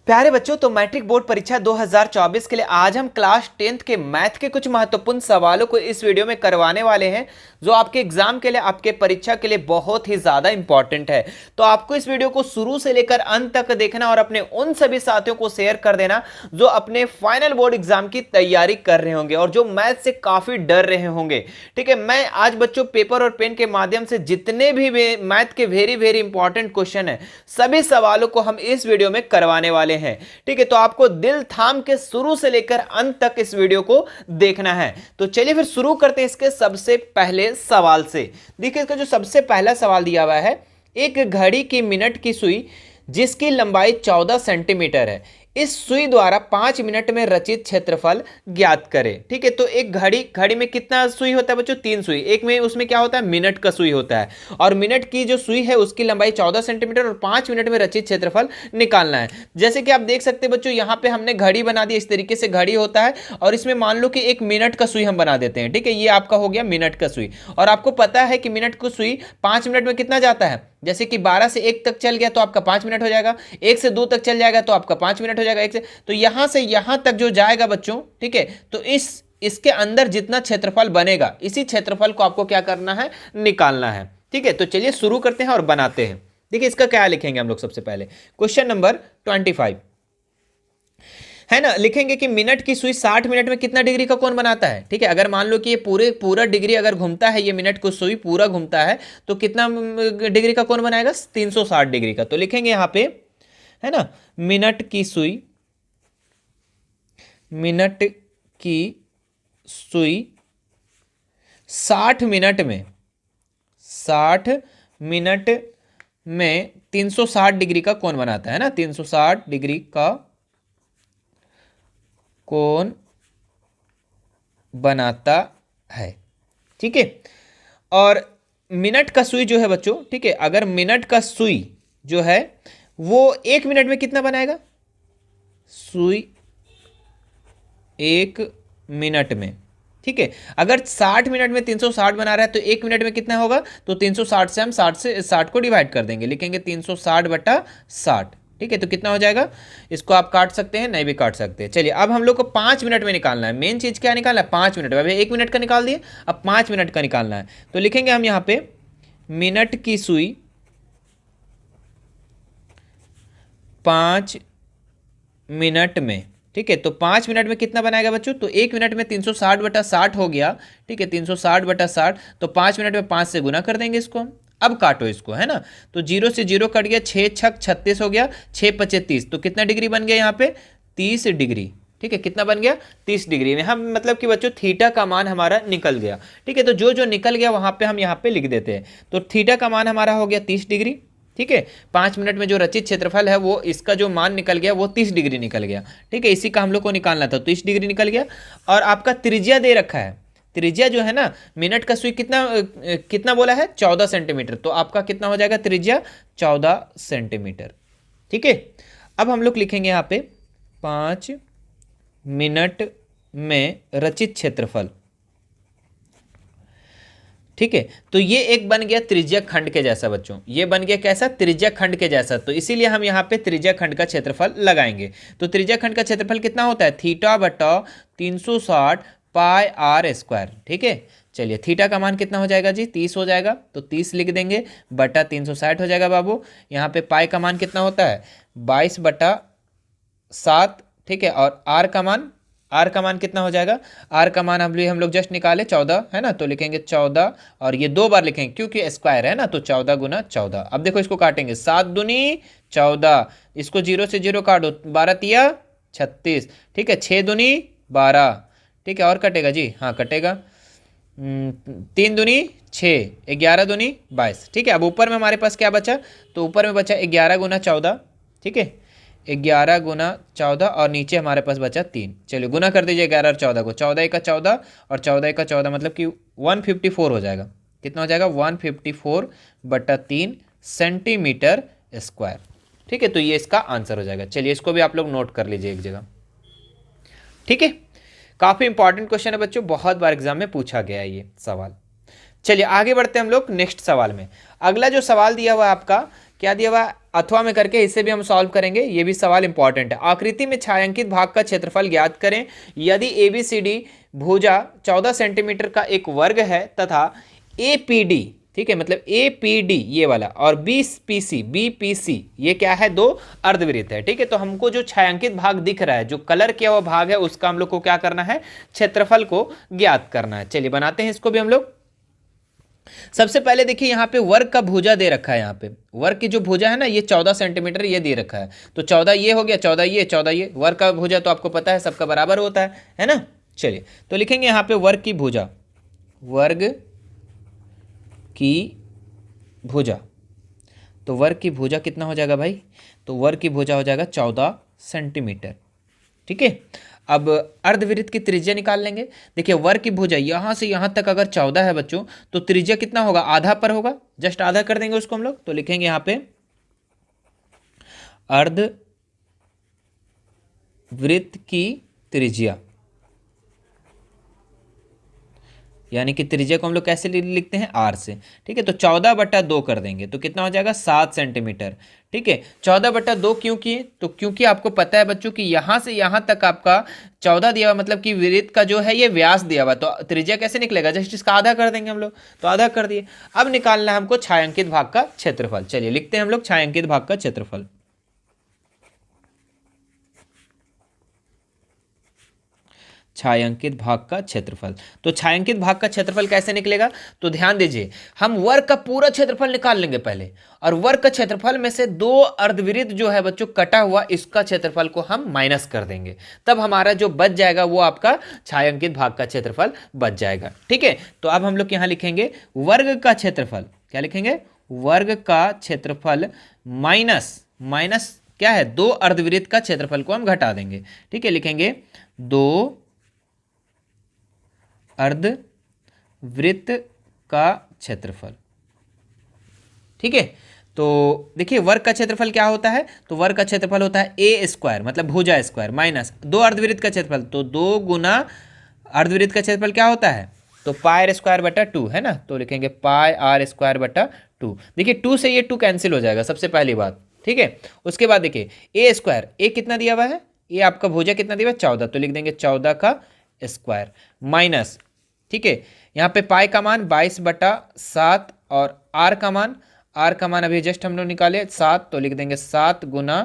प्यारे बच्चों, तो मैट्रिक बोर्ड परीक्षा 2024 के लिए आज हम क्लास 10th के मैथ के कुछ महत्वपूर्ण सवालों को इस वीडियो में करवाने वाले हैं, जो आपके एग्जाम के लिए, आपके परीक्षा के लिए बहुत ही ज्यादा इंपॉर्टेंट है। तो आपको इस वीडियो को शुरू से लेकर अंत तक देखना और अपने उन सभी साथियों को शेयर कर देना जो अपने फाइनल बोर्ड एग्जाम की तैयारी कर रहे होंगे और जो मैथ से काफी डर रहे होंगे। ठीक है, मैं आज बच्चों पेपर और पेन के माध्यम से जितने भी मैथ के वेरी वेरी इंपॉर्टेंट क्वेश्चन है, सभी सवालों को हम इस वीडियो में करवाने वाले हैं। ठीक है, तो आपको दिल थाम के शुरू से लेकर अंत तक इस वीडियो को देखना है। तो चलिए फिर शुरू करते हैं इसके सबसे पहले सवाल से। देखिए, इसका जो सबसे पहला सवाल दिया हुआ है, एक घड़ी की मिनट की सुई जिसकी लंबाई 14 सेंटीमीटर है, इस सुई द्वारा 5 मिनट में रचित क्षेत्रफल ज्ञात करें। ठीक है, तो एक घड़ी में कितना सुई होता है बच्चों? 3 सुई। एक में उसमें क्या होता है? मिनट का सुई होता है, और मिनट की जो सुई है उसकी लंबाई 14 सेंटीमीटर और 5 मिनट में रचित क्षेत्रफल निकालना है। जैसे कि आप देख सकते हैं बच्चों, यहाँ पे हमने घड़ी बना दी, इस तरीके से घड़ी होता है और इसमें मान लो कि 1 मिनट का सुई हम बना देते हैं। ठीक है, ये आपका हो गया मिनट का सुई, और आपको पता है कि मिनट का सुई 5 मिनट में कितना जाता है। जैसे कि 12 से 1 तक चल गया तो आपका 5 मिनट हो जाएगा, 1 से 2 तक चल जाएगा तो आपका 5 मिनट हो जाएगा, 1 से, तो यहां से यहां तक जो जाएगा बच्चों, ठीक है, तो इसके अंदर जितना क्षेत्रफल बनेगा, इसी क्षेत्रफल को आपको क्या करना है? निकालना है। ठीक है, तो चलिए शुरू करते हैं और बनाते हैं। देखिए, इसका क्या लिखेंगे हम लोग सबसे पहले, क्वेश्चन नंबर 25 है ना। लिखेंगे कि मिनट की सुई 60 मिनट में कितना डिग्री का कोण बनाता है। ठीक है, अगर मान लो कि ये पूरा डिग्री अगर घूमता है, ये मिनट की सुई पूरा घूमता है, तो कितना डिग्री का कोण बनाएगा? 360 डिग्री का। तो लिखेंगे यहां पे, है ना, मिनट की सुई 60 मिनट में 360 डिग्री का कोण बनाता है ना, 360 डिग्री का कोण बनाता है। ठीक है, और मिनट का सुई जो है बच्चों, ठीक है, अगर मिनट का सुई जो है वो 1 मिनट में कितना बनाएगा? सुई 1 मिनट में, ठीक है, अगर 60 मिनट में 360 बना रहा है तो 1 मिनट में कितना होगा? तो 360 से हम 60 को डिवाइड कर देंगे, लिखेंगे 360/60। ठीक है, तो कितना हो जाएगा? इसको आप काट सकते हैं, नहीं भी काट सकते हैं। चलिए, अब हम लोग को 5 मिनट में निकालना है। मेन चीज क्या निकालना है? 5 मिनट। अभी 1 मिनट का निकाल दिए, अब 5 मिनट का निकालना है। तो लिखेंगे हम यहां पे मिनट की सुई 5 मिनट में। ठीक है, तो 5 मिनट में कितना बनाएगा बच्चों? तो 1 मिनट में 360/60 हो गया। ठीक है, 360/60, तो 5 मिनट में 5 से गुना कर देंगे इसको हम। अब काटो इसको, है ना, तो 0 से 0 कट गया, 6 छक 36 हो गया, 6×5 = 30, तो कितना डिग्री बन गया यहाँ पे? 30 डिग्री। ठीक है, कितना बन गया? 30 डिग्री में हम, मतलब कि बच्चों थीटा का मान हमारा निकल गया। ठीक है, तो जो जो निकल गया वहां पे हम यहाँ पे लिख देते हैं। तो थीटा का मान हमारा हो गया 30 डिग्री। ठीक है, 5 मिनट में जो रचित क्षेत्रफल है वो, इसका जो मान निकल गया वो 30 डिग्री निकल गया। ठीक है, इसी का हम लोग को निकालना था, 30 डिग्री निकल गया। और आपका त्रिज्या दे रखा है, त्रिज्या जो है ना, मिनट का सुई कितना बोला है? 14 सेंटीमीटर, तो आपका कितना हो जाएगा त्रिज्या? 14 सेंटीमीटर। ठीक है, अब हम लोग लिखेंगे यहाँ पे 5 मिनट में रचित क्षेत्रफल। ठीक है, तो ये एक बन गया त्रिज्या खंड के जैसा बच्चों, ये बन गया कैसा? त्रिज्या खंड के जैसा। तो इसीलिए हम यहाँ पे त्रिज्या खंड का क्षेत्रफल लगाएंगे। तो त्रिज्या खंड का क्षेत्रफल कितना होता है? θ/360πr²। ठीक है, चलिए, थीटा का मान कितना हो जाएगा जी? 30 हो जाएगा, तो 30 लिख देंगे, बटा 360 हो जाएगा बाबू। यहाँ पे पाई का मान कितना होता है? 22/7। ठीक है, और आर का मान कितना हो जाएगा? आर का मान हम लोग जस्ट निकाले 14, है ना, तो लिखेंगे 14, और ये 2 बार लिखेंगे क्योंकि स्क्वायर है ना, तो 14×14। अब देखो इसको काटेंगे, 7 दूनी 14, इसको 0 से 0 काटो, 12 तिया 36। ठीक है, 6 दूनी 12। ठीक है, और कटेगा जी? हाँ कटेगा। 3 दूनी 6, 11 दूनी 22। ठीक है, अब ऊपर में हमारे पास क्या बचा? तो ऊपर में बचा 11×14। ठीक है, 11×14, और नीचे हमारे पास बचा 3। चलिए गुना कर दीजिए 11 और 14 को, 14×14 और 14×14 मतलब कि 154 हो जाएगा। कितना हो जाएगा? 154/3 सेंटीमीटर स्क्वायर। ठीक है, तो ये इसका आंसर हो जाएगा। चलिए, इसको भी आप लोग नोट कर लीजिए एक जगह। ठीक है, काफी इंपॉर्टेंट क्वेश्चन है बच्चों, बहुत बार एग्जाम में पूछा गया है ये सवाल। चलिए आगे बढ़ते हैं हम लोग नेक्स्ट सवाल में। अगला जो सवाल दिया हुआ है आपका क्या दिया हुआ है, अथवा में करके इसे भी हम सॉल्व करेंगे, ये भी सवाल इंपॉर्टेंट है। आकृति में छायांकित भाग का क्षेत्रफल ज्ञात करें। यदि ABCD भुजा 14 सेंटीमीटर का एक वर्ग है तथा APD, ठीक है, मतलब APD ये वाला और BPC ये क्या है, दो अर्धवृत्त है, ठीक है। तो हमको जो छायांकित भाग दिख रहा है, जो कलर किया हुआ भाग है, उसका हम लोग को क्या करना है, क्षेत्रफल को ज्ञात करना है। चलिए बनाते हैं इसको भी हम लोग। सबसे पहले देखिए यहाँ पे वर्ग का भुजा दे रखा है, यहाँ पे वर्ग की जो भुजा है ना ये 14 सेंटीमीटर ये दे रखा है, तो 14 ये हो गया, 14 ये, 14 ये। वर्ग का भुजा तो आपको पता है सबका बराबर होता है ना। चलिए तो लिखेंगे यहाँ पे वर्ग की भुजा, वर्ग की भुजा, तो वर्ग की भुजा कितना हो जाएगा भाई, तो वर्ग की भुजा हो जाएगा 14 सेंटीमीटर, ठीक है। अब अर्धवृत्त की त्रिज्या निकाल लेंगे। देखिए वर्ग की भुजा यहां से यहां तक अगर 14 है बच्चों, तो त्रिज्या कितना होगा, आधा पर होगा, जस्ट आधा कर देंगे उसको हम लोग। तो लिखेंगे यहां पे अर्धवृत्त की त्रिज्या, यानी कि त्रिज्या को हम लोग कैसे लिखते हैं, R से, ठीक है। तो 14/2 कर देंगे तो कितना हो जाएगा, 7 सेंटीमीटर, ठीक है। 14/2 क्यों किए, तो क्योंकि आपको पता है बच्चों कि यहां से यहां तक आपका 14 दिया हुआ, मतलब कि वृत्त का जो है ये व्यास दिया हुआ, तो त्रिज्या कैसे निकलेगा, जस्ट इसका आधा कर देंगे हम लोग, तो आधा कर दिए। अब निकालना है हमको छायांकित भाग का क्षेत्रफल। चलिए लिखते हैं हम लोग छायांकित भाग का क्षेत्रफल। छायांकित भाग का क्षेत्रफल, तो छायांकित भाग का क्षेत्रफल कैसे निकलेगा, तो ध्यान दीजिए, हम वर्ग का पूरा क्षेत्रफल निकाल लेंगे पहले, और वर्ग का क्षेत्रफल में से दो अर्धवृत्त जो है बच्चों कटा हुआ, इसका क्षेत्रफल को हम माइनस कर देंगे, तब हमारा जो बच जाएगा वो आपका छायांकित भाग का क्षेत्रफल बच जाएगा, ठीक है। तो अब हम लोग यहां लिखेंगे वर्ग का क्षेत्रफल, क्या लिखेंगे, वर्ग का क्षेत्रफल माइनस क्या है, दो अर्धवृत्त का क्षेत्रफल को हम घटा देंगे, ठीक है। लिखेंगे दो अर्धवृत्त का क्षेत्रफल, ठीक है। तो देखिए वर्ग का क्षेत्रफल क्या होता है, तो वर्ग का क्षेत्रफल होता है A² मतलब भुजा स्क्वायर माइनस दो अर्धवृत्त का क्षेत्रफल, तो 2 गुना अर्धवृत्त का क्षेत्रफल क्या होता है, तो πr²/2 है ना। तो लिखेंगे πr²/2। देखिए 2 से ये 2 कैंसिल हो जाएगा, सबसे पहली बात, ठीक है। उसके बाद देखिए A², A कितना दिया हुआ है, ये आपका भुजा कितना दिया हुआ है, 14, तो लिख देंगे 14 का स्क्वायर माइनस, ठीक है। यहाँ पे पाई का मान 22/7 और आर का मान अभी जस्ट हम लोग निकाले 7, तो लिख देंगे 7 गुना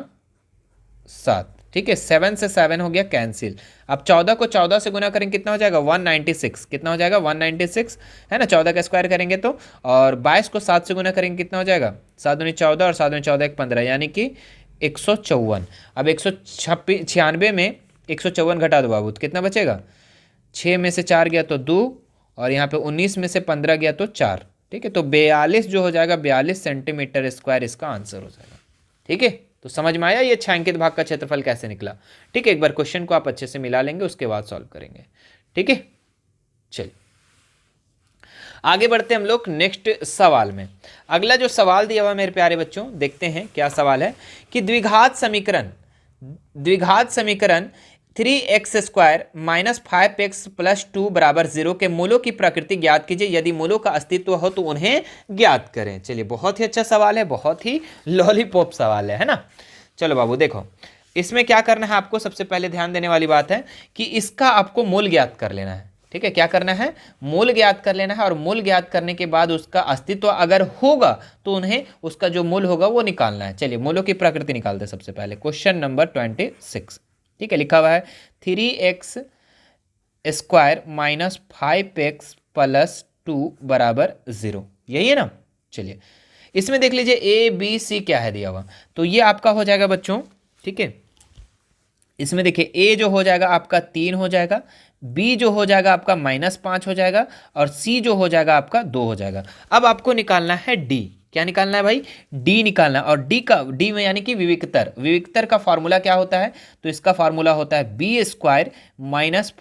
7, ठीक है। 7 से 7 हो गया कैंसिल। अब 14 को 14 से गुना करेंगे कितना हो जाएगा, 196, कितना हो जाएगा 196 है ना, 14 का स्क्वायर करेंगे तो, और 22 को 7 से गुना करेंगे कितना हो जाएगा, 7 दूनी 14 और 7 दूनी 14 1 15, यानी कि 154। अब 196 में 154 घटा दो बाबू, तो कितना बचेगा, 6 में से 4 गया तो 2, और यहाँ पे 19 में से 15 गया तो 4, ठीक है। तो 42 जो हो जाएगा, 42 सेंटीमीटर स्क्वायर इसका आंसर हो जाएगा, ठीक है। तो समझ में आया ये छायांकित भाग का क्षेत्रफल कैसे निकला, ठीक है। एक बार क्वेश्चन को आप अच्छे से मिला लेंगे, उसके बाद सॉल्व करेंगे, ठीक है। चलिए आगे बढ़ते हम लोग नेक्स्ट सवाल में। अगला जो सवाल दिया हुआ मेरे प्यारे बच्चों, देखते हैं क्या सवाल है कि द्विघात समीकरण 3x² - 5x + 2 = 0 के मूलों की प्रकृति ज्ञात कीजिए। यदि मूलों का अस्तित्व हो तो उन्हें ज्ञात करें। चलिए बहुत ही अच्छा सवाल है, बहुत ही लॉलीपॉप सवाल है ना। चलो बाबू देखो, इसमें क्या करना है आपको, सबसे पहले ध्यान देने वाली बात है कि इसका आपको मूल ज्ञात कर लेना है, ठीक है। क्या करना है, मूल ज्ञात कर लेना है, और मूल ज्ञात करने के बाद उसका अस्तित्व अगर होगा तो उन्हें उसका जो मूल होगा वो निकालना है। चलिए मूलों की प्रकृति निकालते हैं सबसे पहले। क्वेश्चन नंबर 26, ठीक है, लिखा हुआ है 3x² - 5x + 2 = 0, यही है ना। चलिए इसमें देख लीजिए ABC क्या है दिया हुआ, तो ये आपका हो जाएगा बच्चों, ठीक है। इसमें देखिए A जो हो जाएगा आपका 3 हो जाएगा, B जो हो जाएगा आपका -5 हो जाएगा, और C जो हो जाएगा आपका 2 हो जाएगा। अब आपको निकालना है D, क्या निकालना है भाई, D निकालना। और D में यानी कि विविक्तर का फार्मूला क्या होता है, तो इसका फार्मूला होता है B² -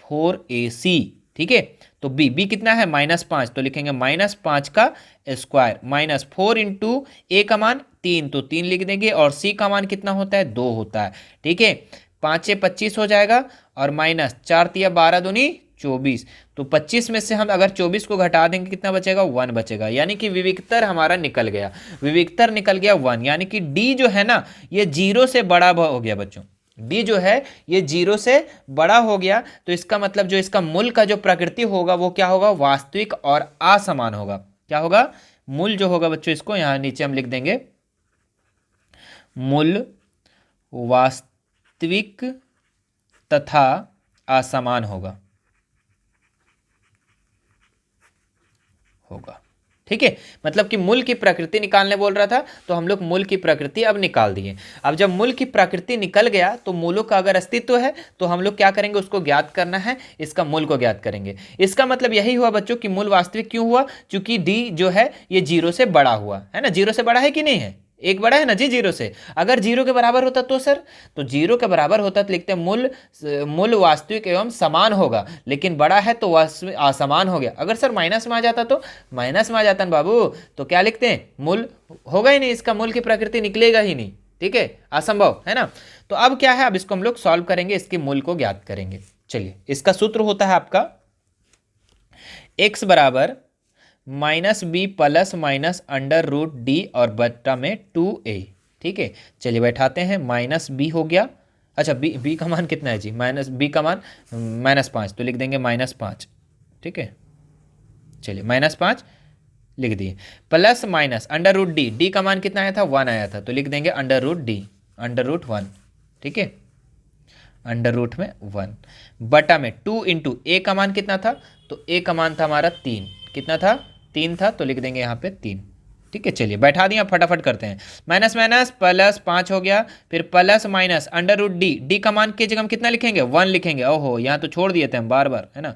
4AC, ठीक है। तो B कितना है, -5, तो लिखेंगे -5 का स्क्वायर माइनस 4 × A का मान 3, तो 3 लिख देंगे, और C का मान कितना होता है, 2 होता है, ठीक है। 5 से 25 हो जाएगा, और -4 × 3 = 12 दूनी 24, तो 25 में से हम अगर 24 को घटा देंगे कितना बचेगा, 1 बचेगा, यानी कि विविक्तर हमारा निकल गया, विविक्तर निकल गया 1, यानी कि डी जो है ना ये 0 से बड़ा हो गया बच्चों, डी जो है ये 0 से बड़ा हो गया। तो इसका मतलब जो इसका मूल का जो प्रकृति होगा वो क्या होगा, वास्तविक और असमान होगा। क्या होगा, मूल जो होगा बच्चों, इसको यहां नीचे हम लिख देंगे, मूल वास्तविक तथा असमान होगा। ठीक है, मतलब कि मूल की प्रकृति निकालने बोल रहा था, तो हम लोग मूल की प्रकृति अब निकाल दिए। अब जब मूल की प्रकृति निकल गया तो मूलों का अगर अस्तित्व है तो हम लोग क्या करेंगे, उसको ज्ञात करना है, इसका मूल को ज्ञात करेंगे। इसका मतलब यही हुआ बच्चों कि मूल वास्तविक क्यों हुआ, क्योंकि डी जो है ये 0 से बड़ा हुआ है ना, 0 से बड़ा है कि नहीं है, एक बड़ा है ना जी 0 से। अगर 0 के बराबर होता तो सर, तो 0 के बराबर होता तो लिखते हैं मूल वास्तविक एवं समान होगा, लेकिन बड़ा है तो असमान हो गया। अगर सर माइनस में आ जाता तो, माइनस में आ जाता ना बाबू, तो क्या लिखते हैं, मूल होगा ही नहीं, इसका मूल की प्रकृति निकलेगा ही नहीं। ठीक है, असंभव है ना। तो अब क्या है, अब इसको हम लोग सॉल्व करेंगे, इसके मूल को ज्ञात करेंगे। चलिए, इसका सूत्र होता है आपका x बराबर -b plus minus under root D और बट्टा में 2a। ठीक है, चलिए बैठाते हैं, -b हो गया, अच्छा b का मान कितना है जी, -b का मान -5, तो लिख देंगे -5। ठीक है, चलिए -5 लिख दिए, plus minus under root D, D का मान कितना आया था, 1 आया था, तो लिख देंगे under root D, under root 1। ठीक है, अंडर रूट में 1 बटा में 2 इंटू ए का मान कितना था, तो ए का मान था हमारा 3, कितना था, 3 था, तो लिख देंगे यहाँ पे 3। ठीक है, चलिए बैठा दिया, फटाफट करते हैं, माइनस माइनस प्लस 5 हो गया, फिर plus minus under root D, D का मान की जगह हम कितना लिखेंगे, 1 लिखेंगे। ओहो, यहाँ तो छोड़ दिए थे हम बार बार, है ना,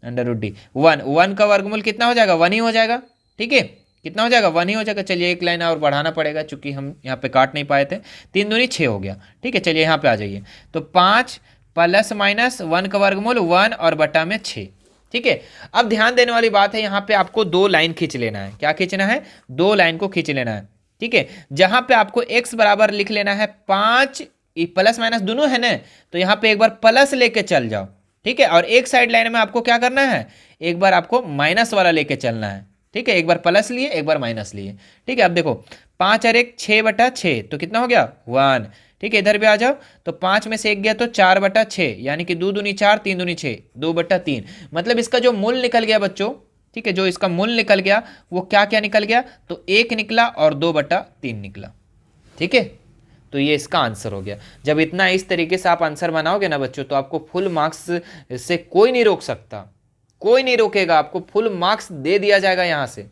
अंडर रूट डी 1 का वर्गमूल कितना हो जाएगा, 1 ही हो जाएगा। ठीक है, कितना हो जाएगा, 1 ही हो जाएगा। चलिए एक लाइन और बढ़ाना पड़ेगा चूंकि हम यहाँ पे काट नहीं पाए थे, 3 दूनी 6 हो गया। ठीक है, चलिए यहाँ पे आ जाइए, तो 5 प्लस माइनस 1 का वर्गमूल 1 और बटा में 6। ठीक है, अब ध्यान देने वाली बात है, यहाँ पे आपको 2 लाइन खींच लेना है। क्या खींचना है, 2 लाइन को खींच लेना है। ठीक है, जहां पे आपको x बराबर लिख लेना है 5, प्लस माइनस दोनों है ना, तो यहाँ पे एक बार प्लस लेके चल जाओ। ठीक है, और एक साइड लाइन में आपको क्या करना है, एक बार आपको माइनस वाला लेके चलना है। ठीक है, एक बार प्लस लिए, एक बार माइनस लिए। ठीक है, अब देखो 5 और 1 6 बटा 6, तो कितना हो गया, 1। ठीक है, इधर भी आ जाओ, तो 5 में से 1 गया तो 4 बटा 6, यानी कि 2 दूनी 4, 3 दूनी 6, 2 बटा 3। मतलब इसका जो मूल निकल गया बच्चों, ठीक है, जो इसका मूल निकल गया वो क्या क्या निकल गया, तो 1 निकला और 2 बटा 3 निकला। ठीक है, तो ये इसका आंसर हो गया। जब इतना इस तरीके से आप आंसर बनाओगे ना बच्चों, तो आपको फुल मार्क्स से कोई नहीं रोक सकता, कोई नहीं रोकेगा, आपको फुल मार्क्स दे दिया जाएगा यहां से।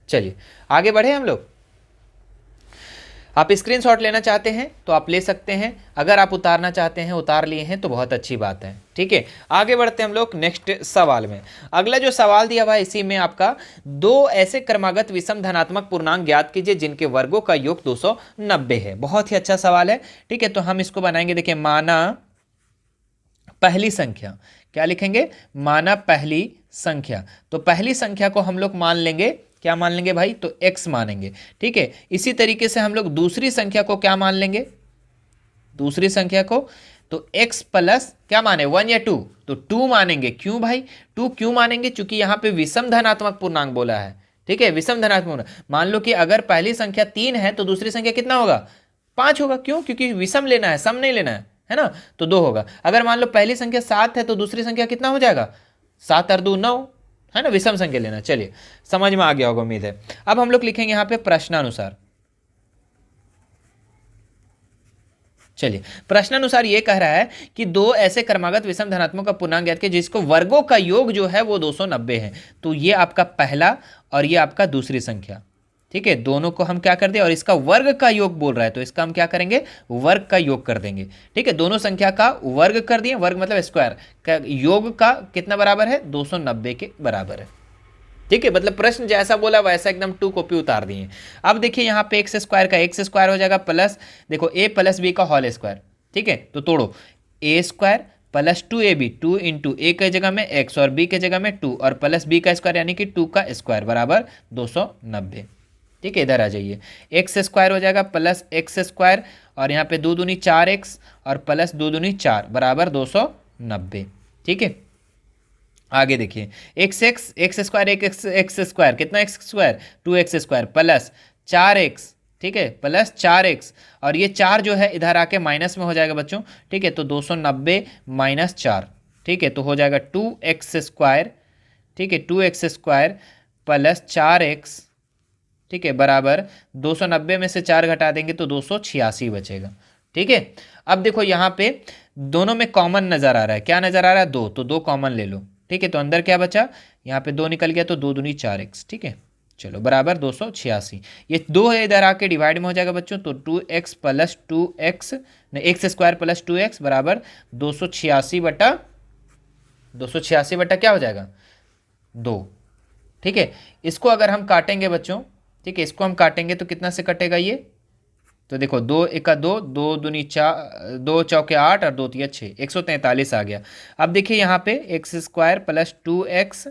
चलिए आगे बढ़े हम लोग। आप स्क्रीनशॉट लेना चाहते हैं तो आप ले सकते हैं, अगर आप उतारना चाहते हैं, उतार लिए हैं तो बहुत अच्छी बात है। ठीक है, आगे बढ़ते हैं हम लोग नेक्स्ट सवाल में। अगला जो सवाल दिया हुआ है इसी में आपका 2 ऐसे क्रमागत विषम धनात्मक पूर्णांक ज्ञात कीजिए जिनके वर्गों का योग 290 है। बहुत ही अच्छा सवाल है। ठीक है, तो हम इसको बनाएंगे, देखिए माना पहली संख्या, क्या लिखेंगे, माना पहली संख्या, तो पहली संख्या को हम लोग मान लेंगे, क्या मान लेंगे भाई, तो x मानेंगे। ठीक है, इसी तरीके से हम लोग दूसरी संख्या को क्या मान लेंगे, दूसरी संख्या को तो x प्लस क्या माने, 1 या 2, तो 2 मानेंगे। क्यों भाई, 2 क्यों मानेंगे, क्योंकि यहाँ पे विषम धनात्मक पूर्णांक बोला है। ठीक है, विषम धनात्मक, मान लो कि अगर पहली संख्या 3 है तो दूसरी संख्या कितना होगा, 5 होगा। क्यों, क्योंकि विषम लेना है, सम नहीं लेना है ना, तो 2 होगा। अगर मान लो पहली संख्या 7 है तो दूसरी संख्या कितना हो जाएगा, 7 और 2 9, है ना, विषम संख्या लेना। चलिए समझ में आ गया होगा उम्मीद है। अब हम लोग लिखेंगे यहाँ पे प्रश्नानुसार। चलिए प्रश्नानुसार ये कह रहा है कि 2 ऐसे क्रमागत विषम धनात्मक का पूर्णांक ज्ञात कीजिए जिसको वर्गों का योग जो है वो 290 है। तो ये आपका पहला और ये आपका दूसरी संख्या। ठीक है, दोनों को हम क्या कर दें, और इसका वर्ग का योग बोल रहा है तो इसका हम क्या करेंगे, वर्ग का योग कर देंगे। ठीक है, दोनों संख्या का वर्ग कर दिए, वर्ग मतलब स्क्वायर का, योग का कितना बराबर है, 290 के बराबर है। ठीक है, मतलब प्रश्न जैसा बोला वैसा एकदम 2 कॉपी उतार दिए। अब देखिए यहाँ पे एक्स स्क्वायर का एक्स स्क्वायर हो जाएगा, प्लस देखो a प्लस बी का होल स्क्वायर। ठीक है, तो तोड़ो, a square plus 2ab, 2 into A के जगह में x और b के जगह में 2 और प्लस b का स्क्वायर यानी कि 2 का स्क्वायर बराबर 290। ठीक है, इधर आ जाइए, एक्स स्क्वायर हो जाएगा प्लस एक्स स्क्वायर और यहाँ पे 2 दूनी 4x और प्लस 2 दूनी 4 बराबर 290। ठीक है, आगे देखिए, एक्स स्क्वायर एक्स स्क्वायर कितना x square 2x² plus 4x, ठीक है, प्लस 4x, और ये 4 जो है इधर आके माइनस में हो जाएगा बच्चों, ठीक है, तो 290 माइनस 4, ठीक है, तो हो जाएगा 2x², ठीक है, 2x² प्लस 4x, ठीक है, बराबर 290 में से 4 घटा देंगे तो 286 बचेगा, ठीक है। अब देखो यहाँ पे दोनों में कॉमन नजर आ रहा है, क्या नजर आ रहा है, 2, तो 2 कॉमन ले लो, ठीक है, तो अंदर क्या बचा, यहाँ पे 2 निकल गया तो 2 दूनी 4x, ठीक है, चलो बराबर 286, ये 2 है इधर आके डिवाइड में हो जाएगा बच्चों, तो 2x plus 2x x² plus 2x बराबर 286 बटा क्या हो जाएगा 2, ठीक है। इसको अगर हम काटेंगे बच्चों, ठीक है, इसको हम काटेंगे तो कितना से कटेगा ये, तो देखो 2 एका 2, 2 दूनी 4, 2 चौके 8 और 2 तिया 6, 143 आ गया। अब देखिए यहाँ पे x² प्लस 2x,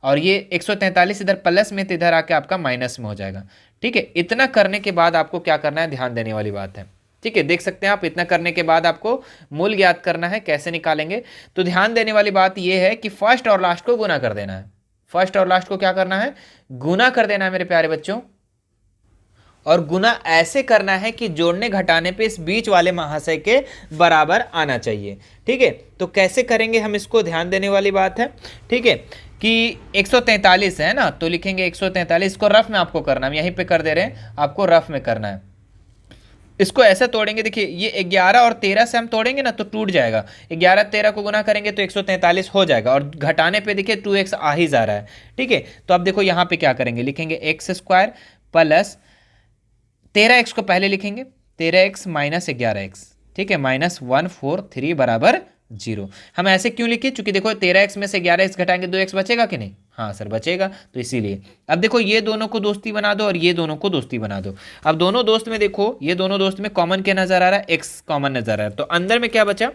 और ये 143 इधर प्लस में तो इधर आके आपका माइनस में हो जाएगा, ठीक है। इतना करने के बाद आपको क्या करना है, ध्यान देने वाली बात है, ठीक है, देख सकते हैं आप, इतना करने के बाद आपको मूल ज्ञात करना है, कैसे निकालेंगे, तो ध्यान देने वाली बात यह है कि फर्स्ट और लास्ट को गुना कर देना है, फर्स्ट और लास्ट को क्या करना है, गुना कर देना है मेरे प्यारे बच्चों, और गुना ऐसे करना है कि जोड़ने घटाने पे इस बीच वाले महाशय के बराबर आना चाहिए, ठीक है। तो कैसे करेंगे हम इसको, ध्यान देने वाली बात है, ठीक है, कि 143 है ना, तो लिखेंगे 143 को रफ में आपको करना है, यहीं पे कर दे रहे हैं, आपको रफ में करना है। इसको ऐसे तोड़ेंगे, देखिए ये 11 और 13 से हम तोड़ेंगे ना तो टूट जाएगा, 11 13 को गुना करेंगे तो 143 हो जाएगा, और घटाने पे देखिए 2x आ ही जा रहा है, ठीक है। तो अब देखो यहाँ पे क्या करेंगे, लिखेंगे x² प्लस 13x को पहले लिखेंगे, 13x माइनस 11x, ठीक है, माइनस 143 बराबर 0। हम ऐसे क्यों लिखे, चूंकि देखो 13x में से 11x घटाएंगे 2x बचेगा कि नहीं, हाँ सर बचेगा, तो इसीलिए। अब देखो ये दोनों को दोस्ती बना दो और ये दोनों को दोस्ती बना दो। अब दोनों दोस्त में देखो, ये दोनों दोस्त में कॉमन क्या नजर आ रहा है, x कॉमन नजर आ रहा है, तो अंदर में क्या बचा,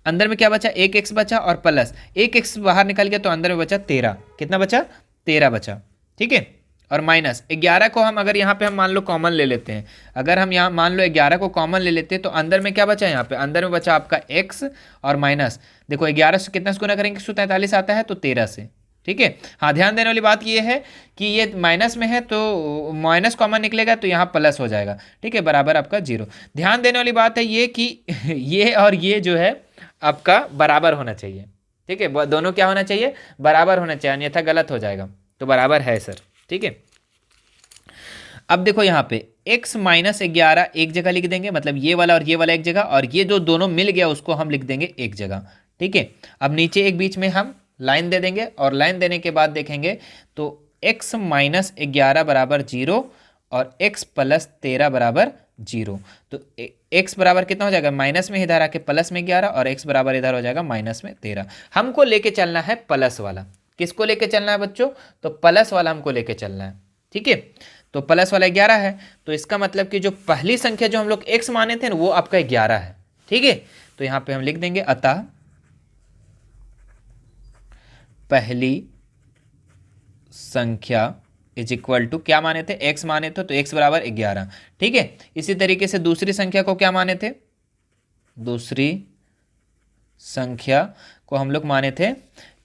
अंदर में क्या बचा, 1x बचा, और प्लस 1x बाहर निकल गया तो अंदर में बचा 13, कितना बचा 13 बचा, ठीक है, और माइनस 11 को हम अगर यहाँ पे हम मान लो कॉमन ले लेते हैं, अगर हम यहाँ मान लो 11 को कॉमन ले लेते हैं तो अंदर में क्या बचा, यहाँ पे अंदर में बचा आपका x, और माइनस देखो 11 से कितना से गुना करेंगे, 143 आता है तो 13 से, ठीक है। हाँ ध्यान देने वाली बात ये है कि ये माइनस में है तो माइनस कॉमन निकलेगा तो यहाँ प्लस हो जाएगा, ठीक है, बराबर आपका 0। ध्यान देने वाली बात है ये कि ये और ये जो है आपका बराबर होना चाहिए, ठीक है, दोनों क्या होना चाहिए, बराबर होना चाहिए, अन्यथा गलत हो जाएगा, तो बराबर है सर, ठीक है। अब देखो यहाँ पे x माइनस 11 एक जगह लिख देंगे, मतलब ये वाला और ये वाला एक जगह, और ये जो दोनों मिल गया उसको हम लिख देंगे एक जगह, ठीक है। अब नीचे एक बीच में हम लाइन दे देंगे, और लाइन देने के बाद देखेंगे तो x माइनस 11 बराबर 0 और x प्लस 13 बराबर 0, तो x बराबर कितना हो जाएगा, माइनस में इधर आके प्लस में 11, और x बराबर इधर हो जाएगा माइनस में 13। हमको लेके चलना है प्लस वाला, किसको लेके चलना है बच्चों, तो प्लस वाला हमको लेके चलना है, ठीक है। तो प्लस वाला 11 है, तो इसका मतलब कि जो पहली संख्या जो हम लोग x माने थे ना वो आपका 11 है, ठीक है। तो यहां पे हम लिख देंगे अतः पहली संख्या इज इक्वल टू, क्या माने थे, x माने थे तो x बराबर 11, ठीक है। इसी तरीके से दूसरी संख्या को क्या माने थे, दूसरी संख्या को हम लोग माने थे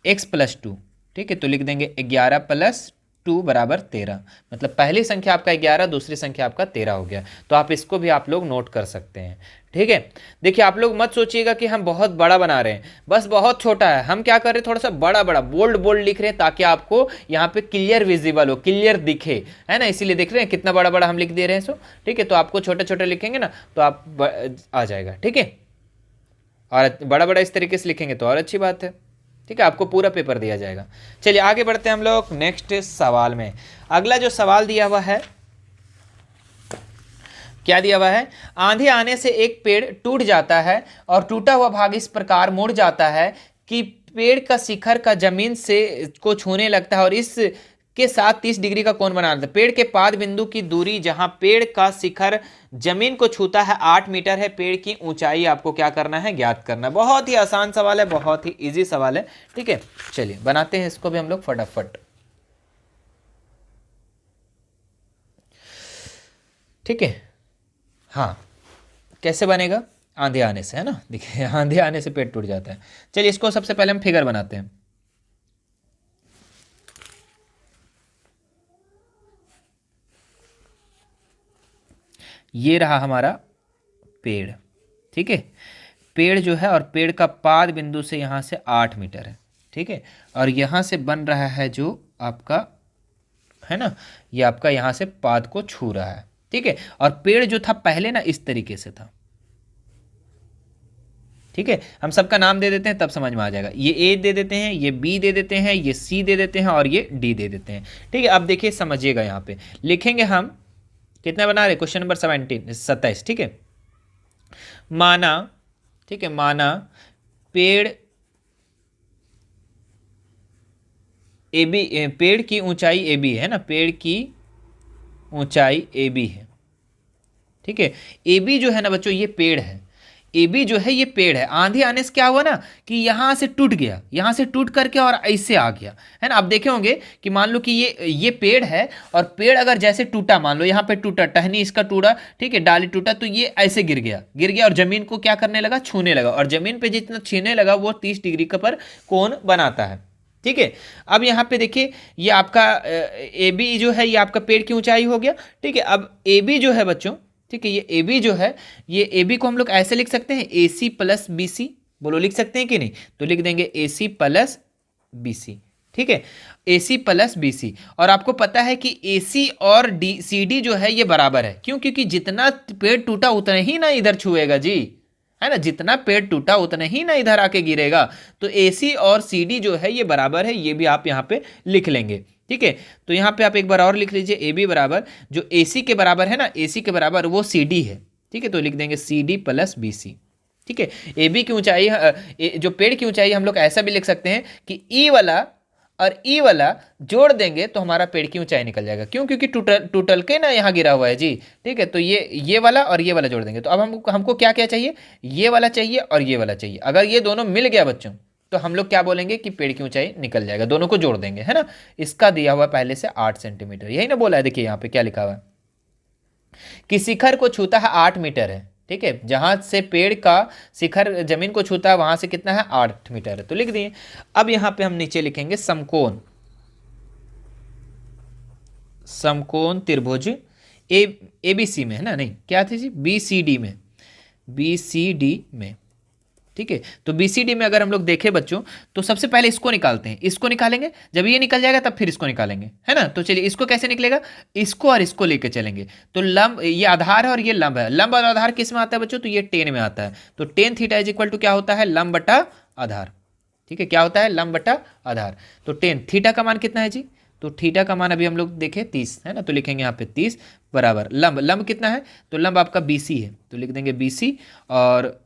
x प्लस 2, ठीक है, तो लिख देंगे 11 प्लस 2 बराबर 13, मतलब पहली संख्या आपका 11, दूसरी संख्या आपका 13 हो गया। तो आप इसको भी आप लोग नोट कर सकते हैं, ठीक है। देखिए आप लोग मत सोचिएगा कि हम बहुत बड़ा बना रहे हैं, बस बहुत छोटा है, हम क्या कर रहे हैं, थोड़ा सा बड़ा बड़ा बोल्ड बोल्ड लिख रहे हैं ताकि आपको यहाँ पे क्लियर विजिबल हो, क्लियर दिखे, है ना, इसीलिए देख रहे हैं कितना बड़ा बड़ा हम लिख दे रहे हैं, सो ठीक है। तो आपको छोटे छोटे लिखेंगे ना तो आप आ जाएगा, ठीक है, और बड़ा बड़ा इस तरीके से लिखेंगे तो और अच्छी बात है, ठीक है, आपको पूरा पेपर दिया जाएगा। चलिए आगे बढ़ते हैं हम लोग नेक्स्ट सवाल में। अगला जो सवाल दिया हुआ है, क्या दिया हुआ है, आंधी आने से एक पेड़ टूट जाता है और टूटा हुआ भाग इस प्रकार मुड़ जाता है कि पेड़ का शिखर का जमीन से को छूने लगता है और इस के साथ 30 डिग्री का कोण बना देता है। पेड़ के पाद बिंदु की दूरी जहां पेड़ का शिखर जमीन को छूता है 8 मीटर है, पेड़ की ऊंचाई आपको क्या करना है, ज्ञात करना है। बहुत ही आसान सवाल है, बहुत ही इजी सवाल है, ठीक है। चलिए बनाते हैं इसको भी हम लोग फटाफट, ठीक है। हाँ कैसे बनेगा, आंधी आने से, है ना, देखिए आंधी आने से पेड़ टूट जाता है। चलिए इसको सबसे पहले हम फिगर बनाते हैं, ये रहा हमारा पेड़, ठीक है, पेड़ जो है, और पेड़ का पाद बिंदु से यहाँ से 8 मीटर है, ठीक है, और यहाँ से बन रहा है जो आपका है ना, ये आपका यहाँ से पाद को छू रहा है, ठीक है, और पेड़ जो था पहले ना इस तरीके से था, ठीक है, हम सबका नाम दे देते हैं तब समझ में आ जाएगा। ये ए दे देते हैं, ये बी दे देते हैं, ये सी दे देते हैं और ये डी दे देते हैं, ठीक है। अब देखिए समझिएगा, यहाँ पे लिखेंगे हम कितना बना रहे, क्वेश्चन नंबर 27, ठीक है। माना, ठीक है, माना पेड़ ए बी, पेड़ की ऊंचाई ए बी है ना, पेड़ की ऊंचाई ए बी है, ठीक है। ए बी जो है ना बच्चों, ये पेड़ है, ए बी जो है ये पेड़ है। आंधी आने से क्या हुआ ना कि यहां से टूट गया, यहां से टूट करके और ऐसे आ गया, है ना। अब देखे होंगे कि मान लो कि ये पेड़ है, और पेड़ अगर जैसे टूटा, मान लो यहाँ पे टूटा, टहनी इसका टूटा, ठीक है, डाली टूटा, तो ये ऐसे गिर गया, और जमीन को क्या करने लगा, छूने लगा, और जमीन पे जितना छूने लगा वो 30 डिग्री का पर कोण बनाता है, ठीक है। अब यहाँ पे देखिए, ये आपका ए बी जो है ये आपका पेड़ की ऊंचाई हो गया, ठीक है। अब ए बी जो है बच्चों, ठीक है, ये ए बी जो है, ये ए बी को हम लोग ऐसे लिख सकते हैं, ए सी प्लस बी सी, बोलो लिख सकते हैं कि नहीं, तो लिख देंगे ए सी प्लस बी सी, ठीक है, ए सी प्लस बी सी। और आपको पता है कि ए सी और डी सी डी जो है ये बराबर है, क्यों, क्योंकि जितना पेड़ टूटा उतना ही ना इधर छुएगा जी, है ना, जितना पेड़ टूटा उतना ही ना इधर आके गिरेगा, तो ए सी और सी डी जो है ये बराबर है, ये भी आप यहाँ पे लिख लेंगे, ठीक है। तो यहाँ पे आप एक बार और लिख लीजिए, ए बी बराबर जो ए सी के बराबर है ना, ए सी के बराबर वो सी डी है, ठीक है, तो लिख देंगे C D plus B C, ठीक है। ए बी की ऊंचाई, जो पेड़ की ऊंचाई हम लोग ऐसा भी लिख सकते हैं कि ई वाला और ई वाला जोड़ देंगे तो हमारा पेड़ की ऊंचाई निकल जाएगा, क्यों, क्योंकि टूटल के ना यहाँ गिरा हुआ है जी, ठीक है। तो ये वाला और ये वाला जोड़ देंगे, तो अब हमको क्या क्या चाहिए, ये वाला चाहिए और ये वाला चाहिए। अगर ये दोनों मिल गया बच्चों, तो हम लोग क्या बोलेंगे कि पेड़ की ऊंचाई निकल जाएगा, दोनों को जोड़ देंगे, है ना। इसका दिया हुआ पहले से 8 सेंटीमीटर, यही ना बोला है, देखिए यहाँ पे क्या लिखा हुआ है कि शिखर को छूता है 8 मीटर है, ठीक है, जहां से पेड़ का शिखर जमीन को छूता है वहां से कितना है, 8 मीटर है, तो लिख दिए। अब यहां पे हम नीचे लिखेंगे समकोण, समकोण त्रिभुज ए बी सी में, है ना, नहीं क्या थी जी, बी सी डी में, बी सी डी में, ठीक है। तो बी सी डी में अगर हम लोग देखें बच्चों, तो सबसे पहले इसको निकालते हैं, इसको निकालेंगे, जब ये निकल जाएगा तब फिर इसको निकालेंगे, है ना। तो चलिए इसको कैसे निकलेगा, इसको और इसको लेके चलेंगे, तो लंब, ये आधार है और ये लंब है, लंब और आधार किस में आता है बच्चों, तो ये टेन में आता है, तो tan theta is equal to क्या होता है, लंब बटा आधार, ठीक है, क्या होता है, लंब बटा आधार। तो टेन, थीटा का मान कितना है जी, तो थीटा का मान अभी हम लोग देखें 30 है ना, तो लिखेंगे यहाँ पे 30 बराबर लंब, लंब कितना है, तो लंब आपका बी सी है, तो लिख देंगे बी सी, और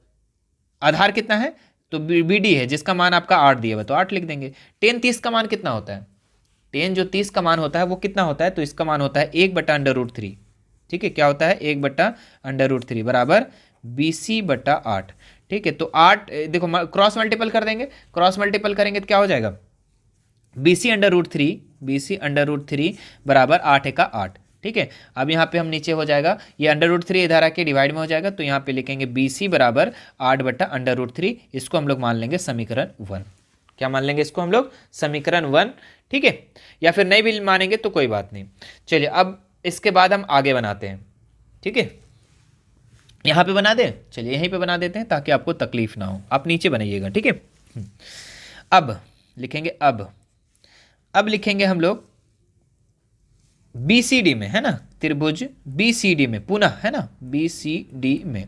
आधार कितना है, तो बी डी है, जिसका मान आपका 8 दिया हुआ, तो 8 लिख देंगे। टेन 30 का मान कितना होता है, टेन जो 30 का मान होता है वो कितना होता है, तो इसका मान होता है 1/√3, ठीक है, क्या होता है 1/√3 बराबर बी सी बटा 8, ठीक है। तो 8 देखो क्रॉस मल्टीपल कर देंगे, क्रॉस मल्टीपल करेंगे तो क्या हो जाएगा, B C under root three बराबर 8 का 8, ठीक है। अब यहाँ पे हम नीचे हो जाएगा, ये √3 इधर आके डिवाइड में हो जाएगा, तो यहाँ पे लिखेंगे बी सी बराबर 8/√3, इसको हम लोग मान लेंगे समीकरण 1, क्या मान लेंगे इसको हम लोग, समीकरण 1, ठीक है। या फिर नहीं भी मानेंगे तो कोई बात नहीं। चलिए अब इसके बाद हम आगे बनाते हैं, ठीक है, यहाँ पे बना दें, चलिए यहीं पे बना देते हैं ताकि आपको तकलीफ ना हो, आप नीचे बनाइएगा, ठीक है। अब लिखेंगे, अब लिखेंगे हम लोग बी सी डी में, है ना, त्रिभुज बी सी डी में पुनः, है ना, बी सी डी में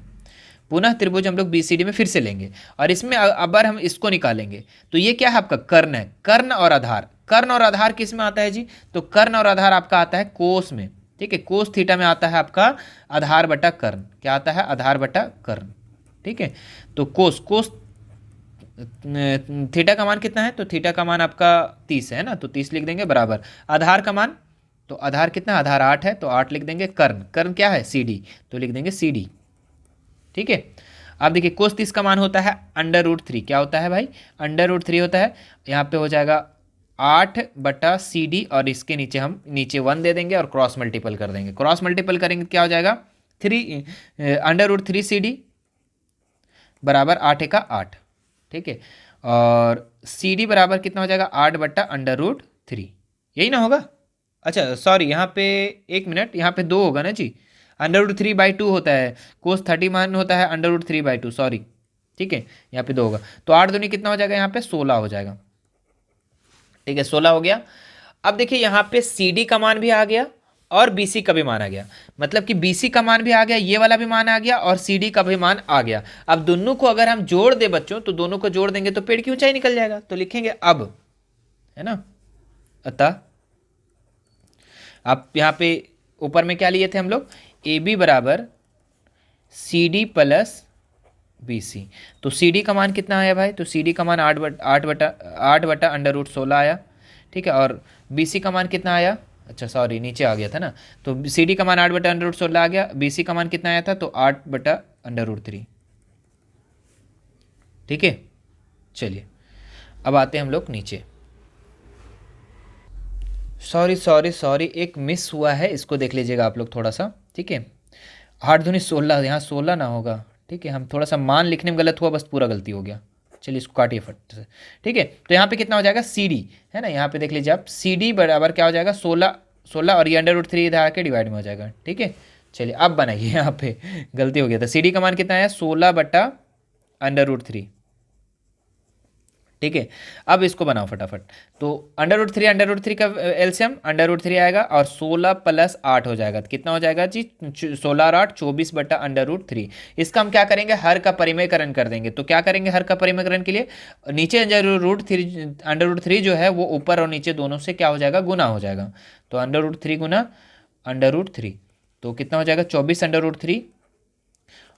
पुनः त्रिभुज हम लोग बी सी डी में फिर से लेंगे, और इसमें अगर हम इसको निकालेंगे तो ये क्या है आपका कर्ण है, कर्ण और आधार, कर्ण और आधार किस में आता है जी, तो कर्ण और आधार आपका आता है कोस में, ठीक है, कोस थीटा में आता है आपका आधार बटा कर्ण, क्या आता है, आधार बटा कर्ण, ठीक है। तो कोस थीटा का मान कितना है, तो थीटा का मान आपका 30 है ना, तो 30 लिख देंगे बराबर आधार का मान, तो आधार कितना, आधार 8 है, तो 8 लिख देंगे, कर्ण, कर्ण क्या है सी डी, तो लिख देंगे सी डी, ठीक है। अब देखिए कोस 30 का मान होता है √3, क्या होता है भाई, √3 होता है, यहाँ पे हो जाएगा 8/CD, और इसके नीचे हम नीचे 1 दे देंगे और क्रॉस मल्टीपल कर देंगे, क्रॉस मल्टीपल करेंगे क्या हो जाएगा, √3CD बराबर 8 का 8, ठीक है, और CD बराबर कितना हो जाएगा, 8/√3, यही ना होगा। अच्छा सॉरी, यहाँ पे 1 मिनट, यहाँ पे 2 होगा ना जी, √3/2 होता है, कोस 30 मान होता है √3/2, सॉरी, ठीक है, यहाँ पे 2 होगा, तो 8 दूनी कितना हो जाएगा, यहाँ पे 16 हो जाएगा, ठीक है, 16 हो गया। अब देखिए यहाँ पे CD का मान भी आ गया और BC का भी मान आ गया, मतलब कि BC का मान भी आ गया, ये वाला भी मान आ गया और CD का भी मान आ गया। अब दोनों को अगर हम जोड़ दे बच्चों, तो दोनों को जोड़ देंगे तो पेड़ की ऊंचाई निकल जाएगा, तो लिखेंगे अब, है ना, अतः अब यहाँ पे ऊपर में क्या लिए थे हम लोग, AB बराबर CD प्लस BC, तो CD का मान कितना आया भाई, तो CD का मान 8 बटा √16 आया, ठीक है, और BC का मान कितना आया, अच्छा सॉरी नीचे आ गया था ना, तो CD का मान 8 बटा √16 आ गया, BC का मान कितना आया था, तो 8 बटा √3, ठीक है। चलिए अब आते हैं हम लोग नीचे, सॉरी एक मिस हुआ है, इसको देख लीजिएगा आप लोग थोड़ा सा, ठीक है, 8 दूनी 16, यहाँ 16 ना होगा, ठीक है, हम थोड़ा सा मान लिखने में गलत हुआ, बस पूरा गलती हो गया, चलिए इसको काटिए फट से, ठीक है, तो यहाँ पे कितना हो जाएगा CD, है ना, यहाँ पे देख लीजिए आप, CD बराबर क्या हो जाएगा 16 और ये √3 इधर आके डिवाइड में हो जाएगा, ठीक है। चलिए अब बनाइए, यहाँ पे गलती हो गया था, CD का मान कितना आया 16/√3, ठीक है। अब इसको बनाओ फटाफट, तो √3 का एलसीएम √3 आएगा और 16 + 8 हो जाएगा, तो कितना हो जाएगा जी, 16 और 8 24/√3। इसका हम क्या करेंगे, हर का परिमेयकरण कर देंगे, तो क्या करेंगे हर का परिमेयकरण के लिए, नीचे √3 जो है वो ऊपर और नीचे दोनों से क्या हो जाएगा, गुना हो जाएगा, तो √3 गुना √3, तो कितना हो जाएगा 24/√3,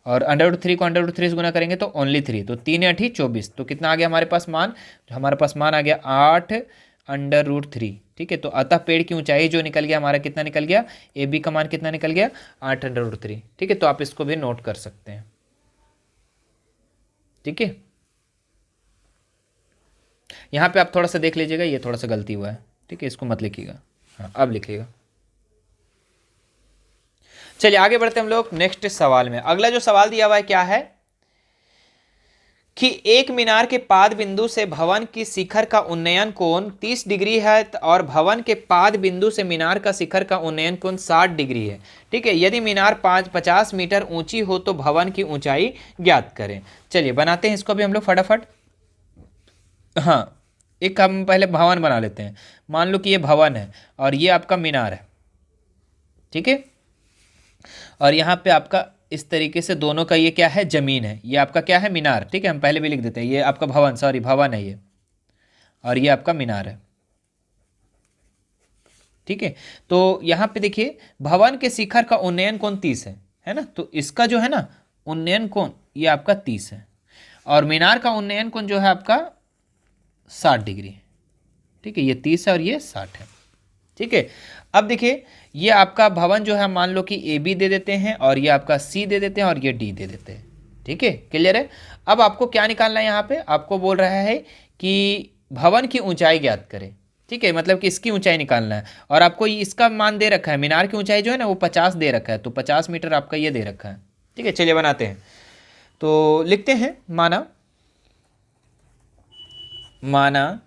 और √3 को √3 से गुना करेंगे तो ओनली 3, तो 3 × 8 = 24, तो कितना आ गया हमारे पास मान, हमारे पास मान आ गया 8/√3, ठीक है। तो अतः पेड़ की ऊंचाई जो निकल गया हमारा, कितना निकल गया, AB का मान कितना निकल गया 8/√3, ठीक है, तो आप इसको भी नोट कर सकते हैं, ठीक है। यहाँ पे आप थोड़ा सा देख लीजिएगा, ये थोड़ा सा गलती हुआ है, ठीक है, इसको मत लिखिएगा, हाँ अब लिखिएगा। चलिए आगे बढ़ते हम लोग नेक्स्ट सवाल में। अगला जो सवाल दिया हुआ है क्या है कि एक मीनार के पाद बिंदु से भवन की शिखर का उन्नयन कोण 30 डिग्री है और भवन के पाद बिंदु से मीनार का शिखर का उन्नयन कोण 60 डिग्री है, ठीक है। यदि मीनार 50 मीटर ऊंची हो तो भवन की ऊंचाई ज्ञात करें। चलिए बनाते हैं इसको भी हम लोग फटाफट। हाँ, एक हम पहले भवन बना लेते हैं। मान लो कि ये भवन है और ये आपका मीनार है, ठीक है, और यहाँ पे आपका इस तरीके से दोनों का ये क्या है, जमीन है, ये आपका क्या है, मीनार, ठीक है, हम पहले भी लिख देते हैं, ये आपका भवन, सॉरी भवन है ये, और ये आपका मीनार है, ठीक है। तो यहाँ पे देखिए भवन के शिखर का उन्नयन कोण 30 है ना, तो इसका जो है ना उन्नयन कोण ये आपका 30 है और मीनार का उन्नयन कोण जो है आपका 60 डिग्री, ठीक है, ये 30 है और ये 60 है, ठीक है। अब देखिए ये आपका भवन जो है मान लो कि AB दे देते हैं और ये आपका C दे देते हैं और ये D दे देते हैं, ठीक है, क्लियर है। अब आपको क्या निकालना है, यहाँ पे आपको बोल रहा है कि भवन की ऊंचाई ज्ञात करें, ठीक है, मतलब कि इसकी ऊंचाई निकालना है और आपको इसका मान दे रखा है, मीनार की ऊंचाई जो है ना वो 50 दे रखा है, तो 50 मीटर आपका ये दे रखा है, ठीक है। चलिए बनाते हैं, तो लिखते हैं, माना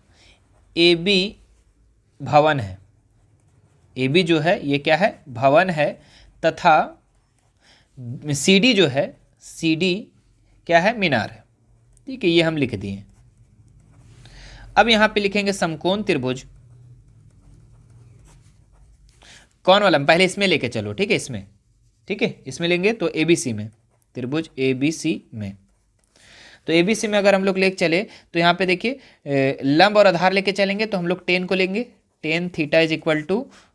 AB भवन है, AB जो है ये क्या है, भवन है, तथा CD जो है, CD क्या है, मीनार है, ठीक है, ये हम लिख दिए। अब यहां पे लिखेंगे समकोण त्रिभुज, कौन वाला, पहले इसमें लेके चलो, ठीक है, इसमें, ठीक है, इसमें लेंगे तो ABC में, त्रिभुज ABC में, तो ABC में अगर हम लोग लेके चले तो यहाँ पे देखिए लंब और आधार लेके चलेंगे तो हम लोग tan को लेंगे, tan थीटा =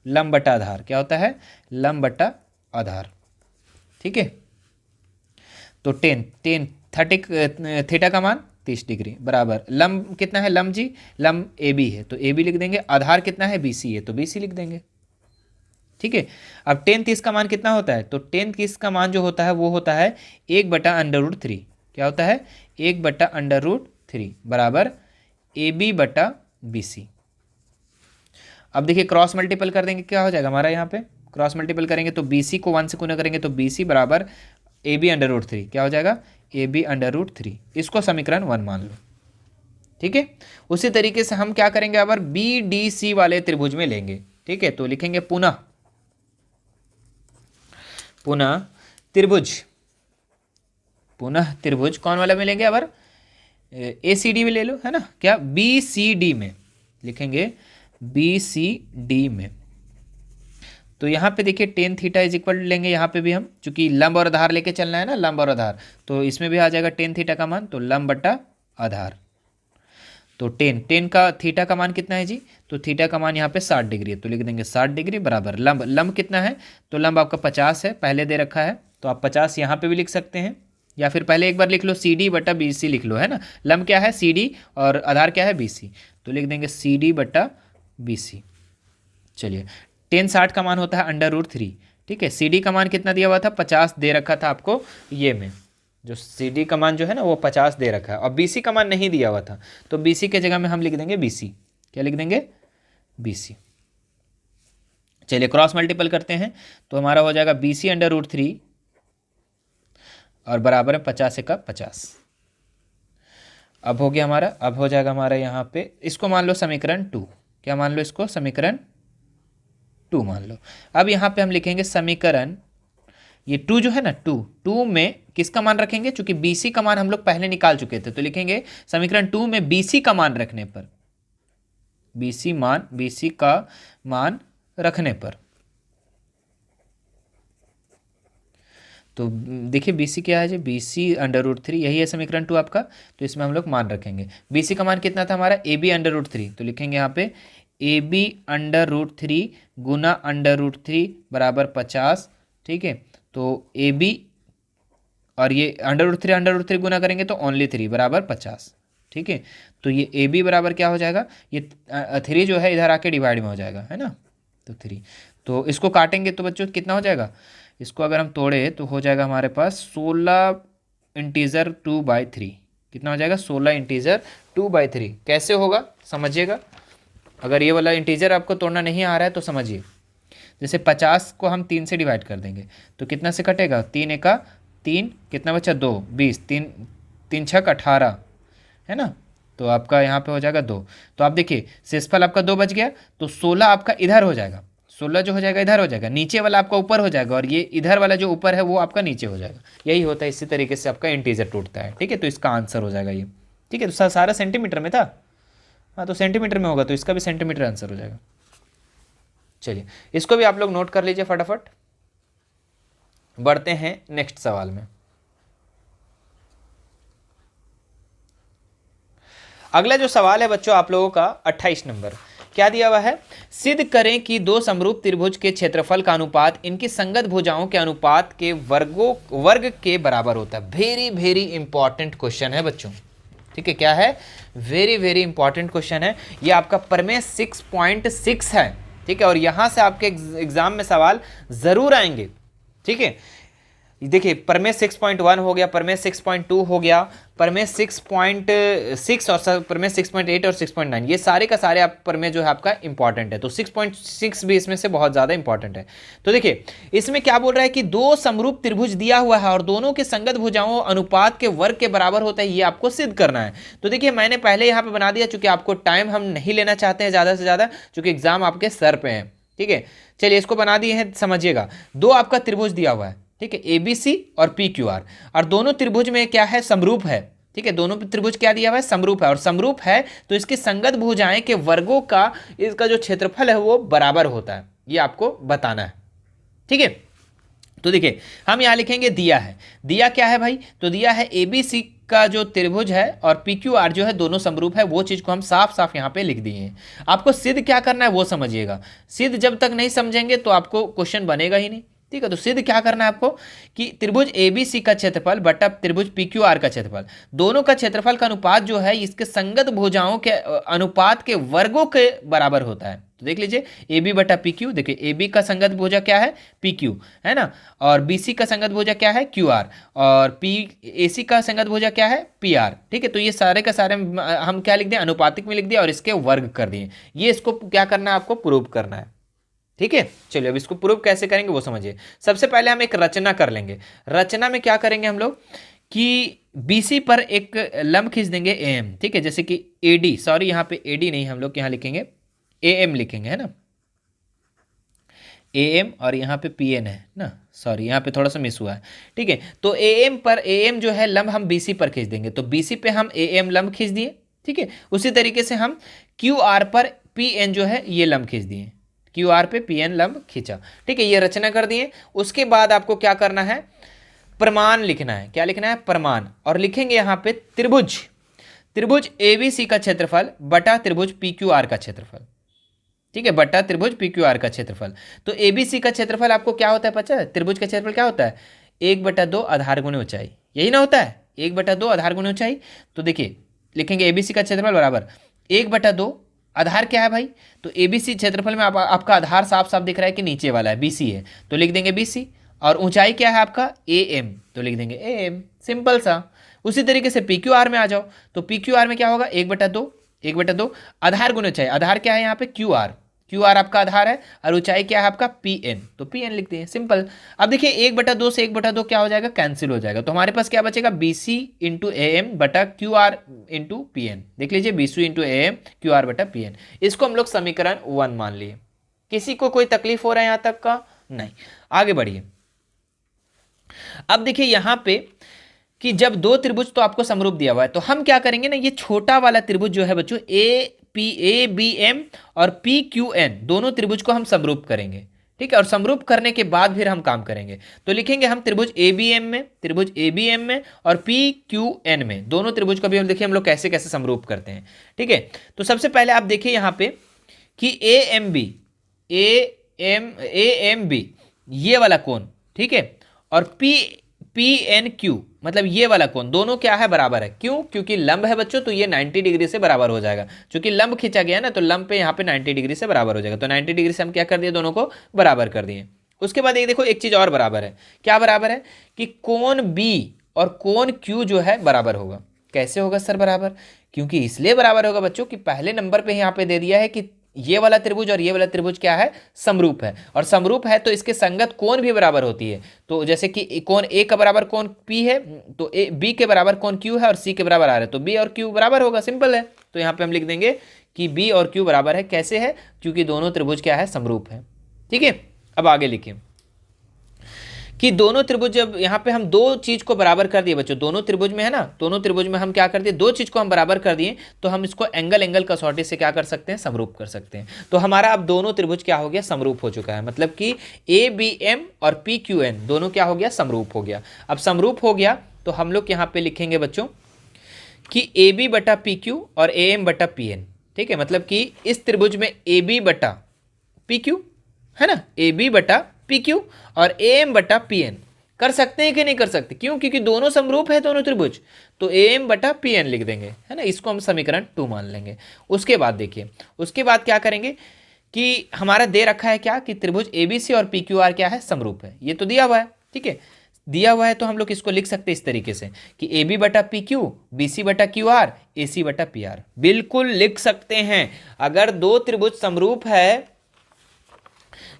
लंब बटा आधार, क्या होता है, लंब बटा आधार, ठीक है। तो tan थीटा का मान 30 डिग्री बराबर लंब कितना है, लंब जी, लंब AB है तो AB लिख देंगे, आधार कितना है, BC है तो BC लिख देंगे, ठीक है। अब tan 30 का मान कितना होता है, तो tan 30 का मान जो होता है वो होता है 1/√3, क्या होता है, 1/√3 बराबर AB बटा BC। अब देखिए क्रॉस मल्टीपल कर देंगे, क्या हो जाएगा हमारा, यहाँ पे क्रॉस मल्टीपल करेंगे तो BC को 1 से गुना करेंगे तो BC बराबर AB/√3, क्या हो जाएगा, AB/√3, इसको समीकरण 1 मान लो, ठीक है। उसी तरीके से हम क्या करेंगे, अब BDC वाले त्रिभुज में लेंगे, ठीक है, तो लिखेंगे पुनः पुनः त्रिभुज, पुनः त्रिभुज कौन वाला मिलेंगे अबर, ए सी डी में ले लो, है ना, क्या बी सी डी में लिखेंगे, बी सी डी में। तो यहाँ पे देखिए टेन थीटा इज इक्वल लेंगे, यहाँ पे भी हम चूंकि लंब और आधार लेके चलना है ना, लंब और आधार, तो इसमें भी आ जाएगा टेन थीटा का मान, तो लंब बटा आधार। तो टेन का थीटा का मान कितना है जी, तो थीटा का मान यहाँ पे 60 डिग्री है, तो लिख देंगे 60 डिग्री बराबर लंब कितना है, तो लंब आपका 50 है, पहले दे रखा है, तो आप 50 यहाँ पे भी लिख सकते हैं, या फिर पहले एक बार लिख लो सी डी बटा बी सी लिख लो, है ना, लंब क्या है सी डी और आधार क्या है बी सी, तो लिख देंगे सी डी बटा बी सी। चलिए टेन 60 का मान होता है √3, ठीक है, सी डी का मान कितना दिया हुआ था 50 दे रखा था आपको, ये में जो सी डी का मान जो है ना वो 50 दे रखा है, और बी सी का मान नहीं दिया हुआ था, तो बी सी के जगह में हम लिख देंगे बी सी, क्या लिख देंगे बी सी। चलिए क्रॉस मल्टीपल करते हैं, तो हमारा हो जाएगा बी सी √3 और बराबर है 50 का 50। अब हो गया हमारा, अब हो जाएगा हमारा यहाँ पे, इसको मान लो समीकरण 2, क्या मान लो इसको समीकरण 2 मान लो। अब यहाँ पे हम लिखेंगे समीकरण, ये 2 जो है ना 2 में किसका मान रखेंगे, चूंकि बी सी का मान हम लोग पहले निकाल चुके थे, तो लिखेंगे समीकरण 2 में बी सी का मान रखने पर, बी सी का मान रखने पर, तो देखिए बी सी क्या है जी, बी सी √3, यही है समीकरण 2 आपका, तो इसमें हम लोग मान रखेंगे। बी सी का मान कितना था हमारा ए बी √3, तो लिखेंगे यहाँ पे ए बी √3 गुना √3 बराबर 50, ठीक है, तो ए बी और ये √3 गुना करेंगे तो ओनली 3 बराबर 50, ठीक है, तो ये ए बी बराबर क्या हो जाएगा, ये 3 जो है इधर आके डिवाइड में हो जाएगा, है ना, तो 3, तो इसको काटेंगे तो बच्चों कितना हो जाएगा, इसको अगर हम तोड़े तो हो जाएगा हमारे पास 16 इंटीजर 2/3, कितना हो जाएगा 16 इंटीजर 2/3। कैसे होगा समझिएगा, अगर ये वाला इंटीजर आपको तोड़ना नहीं आ रहा है तो समझिए, जैसे 50 को हम 3 से डिवाइड कर देंगे तो कितना से कटेगा, 3 एका 3, कितना बचा 2, 20, 3 छक 18, है ना, तो आपका यहाँ पे हो जाएगा 2, तो आप देखिए शेषफल आपका 2 बच गया, तो 16 आपका इधर हो जाएगा, 16 जो हो जाएगा इधर हो जाएगा, नीचे वाला आपका ऊपर हो जाएगा, और ये इधर वाला जो ऊपर है वो आपका नीचे हो जाएगा, यही होता है, इसी तरीके से आपका इंटीजर टूटता है, ठीक है, तो इसका आंसर हो जाएगा ये, ठीक है, तो सारा सेंटीमीटर में था, हाँ तो सेंटीमीटर में होगा तो इसका भी सेंटीमीटर आंसर हो जाएगा। चलिए इसको भी आप लोग नोट कर लीजिए फटाफट, बढ़ते हैं नेक्स्ट सवाल में। अगला जो सवाल है बच्चों आप लोगों का 28 नंबर, क्या दिया हुआ है, सिद्ध करें कि दो समरूप त्रिभुज के क्षेत्रफल का अनुपात इनकी संगत भुजाओं के अनुपात के वर्ग के बराबर होता है। वेरी वेरी इंपॉर्टेंट क्वेश्चन है बच्चों, ठीक है, क्या है, वेरी वेरी इंपॉर्टेंट क्वेश्चन है, ये आपका प्रमेय 6.6 है, ठीक है, और यहां से आपके एग्जाम में सवाल जरूर आएंगे, ठीक है, देखिए प्रमेय 6.1 हो गया, प्रमेय 6.2 हो गया, प्रमेय 6.6 और प्रमेय 6.8 और 6.9, ये सारे का सारे आप प्रमेय जो है आपका इंपॉर्टेंट है, तो 6.6 भी इसमें से बहुत ज़्यादा इंपॉर्टेंट है। तो देखिए इसमें क्या बोल रहा है कि दो समरूप त्रिभुज दिया हुआ है और दोनों के संगत भुजाओं अनुपात के वर्ग के बराबर होता है, ये आपको सिद्ध करना है। तो देखिए मैंने पहले यहाँ पे बना दिया, चूंकि आपको टाइम हम नहीं लेना चाहते हैं ज़्यादा से ज़्यादा, चूंकि एग्जाम आपके सर पे है, ठीक है। चलिए इसको बना दिए हैं, समझिएगा, दो आपका त्रिभुज दिया हुआ है, ठीक है, ABC और PQR, और दोनों त्रिभुज में क्या है, समरूप है, ठीक है, दोनों त्रिभुज क्या दिया हुआ है, समरूप है, और समरूप है तो इसकी संगत भुजाएं के वर्गों का इसका जो क्षेत्रफल है वो बराबर होता है, ये आपको बताना है, ठीक है। तो देखिए हम यहां लिखेंगे दिया है, दिया क्या है भाई, तो दिया है ABC का जो त्रिभुज है और PQR जो है दोनों समरूप है, वो चीज को हम साफ साफ यहाँ पे लिख दिए हैं। आपको सिद्ध क्या करना है वो समझिएगा, सिद्ध जब तक नहीं समझेंगे तो आपको क्वेश्चन बनेगा ही नहीं, ठीक है। तो सिद्ध क्या करना है आपको कि त्रिभुज ABC का क्षेत्रफल बटा त्रिभुज PQR का क्षेत्रफल, दोनों का क्षेत्रफल का अनुपात जो है इसके संगत भुजाओं के अनुपात के वर्गों के बराबर होता है। तो देख लीजिए AB बटा PQ, देखिए AB का संगत भुजा क्या है, PQ, है ना, और BC का संगत भुजा क्या है, QR, और AC का संगत भुजा क्या है, PR, ठीक है। तो ये सारे का सारे हम क्या लिख दिए, अनुपातिक में लिख दिया और इसके वर्ग कर दिए, ये इसको क्या करना है, आपको प्रूव करना है, ठीक है। चलिए अब इसको प्रूव कैसे करेंगे वो समझिए। सबसे पहले हम एक रचना कर लेंगे, रचना में क्या करेंगे हम लोग कि BC पर एक लंब खींच देंगे AM, ठीक है, जैसे कि AD, सॉरी यहाँ पे AD नहीं, हम लोग यहाँ लिखेंगे AM लिखेंगे, है ना, ए एम और यहाँ पे पी एन है ना, सॉरी यहाँ पे थोड़ा सा मिस हुआ है, ठीक है। तो ए एम पर ए एम जो है लंब हम बी सी पर खींच देंगे, तो बी सी पे हम ए एम लंब खींच दिए, ठीक है। उसी तरीके से हम क्यू आर पर पी एन जो है ये लंब खींच दिए, क्यू आर पे पी एन लंब खींचा, ठीक है। ये रचना कर दिए। उसके बाद आपको क्या करना है, प्रमाण लिखना है। क्या लिखना है, प्रमाण। और लिखेंगे यहाँ पे त्रिभुज, त्रिभुज एबीसी का क्षेत्रफल बटा त्रिभुज पी क्यू आर का क्षेत्रफल, ठीक है, बटा त्रिभुज पी क्यू आर का क्षेत्रफल। तो एबीसी का क्षेत्रफल आपको क्या होता है पता है, त्रिभुज का क्षेत्रफल क्या होता है, 1/2 आधार गुणे ऊंचाई, यही ना होता है, 1/2 आधार गुणे ऊंचाई। तो देखिए लिखेंगे एबीसी का क्षेत्रफल बराबर 1/2, आधार क्या है भाई, तो एबीसी क्षेत्रफल में आपका आधार साफ साफ दिख रहा है कि नीचे वाला है, बीसी है, तो लिख देंगे बीसी। और ऊंचाई क्या है आपका, ए एम, तो लिख देंगे ए एम, सिंपल सा। उसी तरीके से पी क्यू आर में आ जाओ, तो पी क्यू आर में क्या होगा, 1/2 आधार गुणे ऊंचाई, आधार क्या है यहाँ पे क्यू आर, क्यू आर आपका आधार है, और ऊंचाई क्या है आपका पी एन, तो पी एन लिखते हैं, सिंपल। अब देखिए 1/2 से 1/2 क्या हो जाएगा, कैंसिल हो जाएगा, तो हमारे पास क्या बचेगा, B C into A M बटा Q R into P N. देख लीजिए B C into A M Q R बटा पी एन, इसको हम लोग समीकरण 1 मान लिए। किसी को कोई तकलीफ हो रहा है यहाँ तक का, नहीं, आगे बढ़िए। अब देखिए यहां पे कि जब दो त्रिभुज तो आपको समरूप दिया हुआ है, तो हम क्या करेंगे ना, ये छोटा वाला त्रिभुज जो है बच्चों ए बी एम और पी क्यू एन, दोनों त्रिभुज को हम समरूप करेंगे, ठीक है। और समरूप करने के बाद फिर हम काम करेंगे, तो लिखेंगे हम त्रिभुज ए बी एम में, त्रिभुज ए बी एम में और पी क्यू एन में, दोनों त्रिभुज को भी हम देखिए हम लोग कैसे कैसे समरूप करते हैं, ठीक है। तो सबसे पहले आप देखिए यहां पे कि ए एम बी ये वाला कोण, ठीक है, और पी एन क्यू मतलब ये वाला कोण, दोनों क्या है, बराबर है। क्यों, क्योंकि लंब है बच्चों, तो ये 90 डिग्री से बराबर हो जाएगा, क्योंकि लंब खींचा गया ना, तो लंब पे यहाँ पे 90 डिग्री से बराबर हो जाएगा, तो 90 डिग्री से हम क्या कर दिए, दोनों को बराबर कर दिए। उसके बाद एक देखो एक चीज और बराबर है, क्या बराबर है, कि कोण बी और कोण क्यू जो है बराबर होगा। कैसे होगा सर बराबर, क्योंकि इसलिए बराबर होगा बच्चों कि पहले नंबर पे यहाँ पे दे दिया है कि ये वाला त्रिभुज और ये वाला त्रिभुज क्या है, समरूप है, और समरूप है तो इसके संगत कोण भी बराबर होती है। तो जैसे कि कोण ए का बराबर कोण पी है, तो ए बी के बराबर कोण क्यू है, और सी के बराबर आर है, तो बी और क्यू बराबर होगा, सिंपल है। तो यहाँ पे हम लिख देंगे कि बी और क्यू बराबर है। कैसे है, क्योंकि दोनों त्रिभुज क्या है, समरूप है, ठीक है। अब आगे लिखिए कि दोनों त्रिभुज, जब यहाँ पे हम दो चीज को बराबर कर दिए बच्चों, दोनों त्रिभुज में है ना, दोनों त्रिभुज में हम क्या कर दिए, दो चीज को हम बराबर कर दिए, तो हम इसको एंगल कसौटी से क्या कर सकते हैं, समरूप कर सकते हैं। तो हमारा अब दोनों त्रिभुज क्या हो गया, समरूप हो चुका है, मतलब कि ए बी एम और पी क्यू एन दोनों क्या हो गया, समरूप हो गया। अब समरूप हो गया तो हम लोग यहाँ पे लिखेंगे बच्चों कि ए बी बटा पी क्यू और ए एम बटा पी एन, ठीक है। मतलब कि इस त्रिभुज में ए बी बटा पी क्यू है ना, ए बी बटा पी क्यू और ए एम बटा पी एन कर सकते हैं कि नहीं कर सकते, क्यों, क्योंकि दोनों समरूप है दोनों त्रिभुज, तो ए एम बटा पी एन लिख देंगे, है ना, इसको हम समीकरण 2 मान लेंगे। उसके बाद देखिए, उसके बाद क्या करेंगे कि हमारा दे रखा है क्या, कि त्रिभुज एबीसी और पी क्यू आर क्या है, समरूप है, ये तो दिया हुआ है, ठीक है, दिया हुआ है, तो हम लोग इसको लिख सकते हैं इस तरीके से कि ए बी बटा पी क्यू, बी सी बटा क्यू आर, ए सी बटा पी आर, बिल्कुल लिख सकते हैं। अगर दो त्रिभुज समरूप है,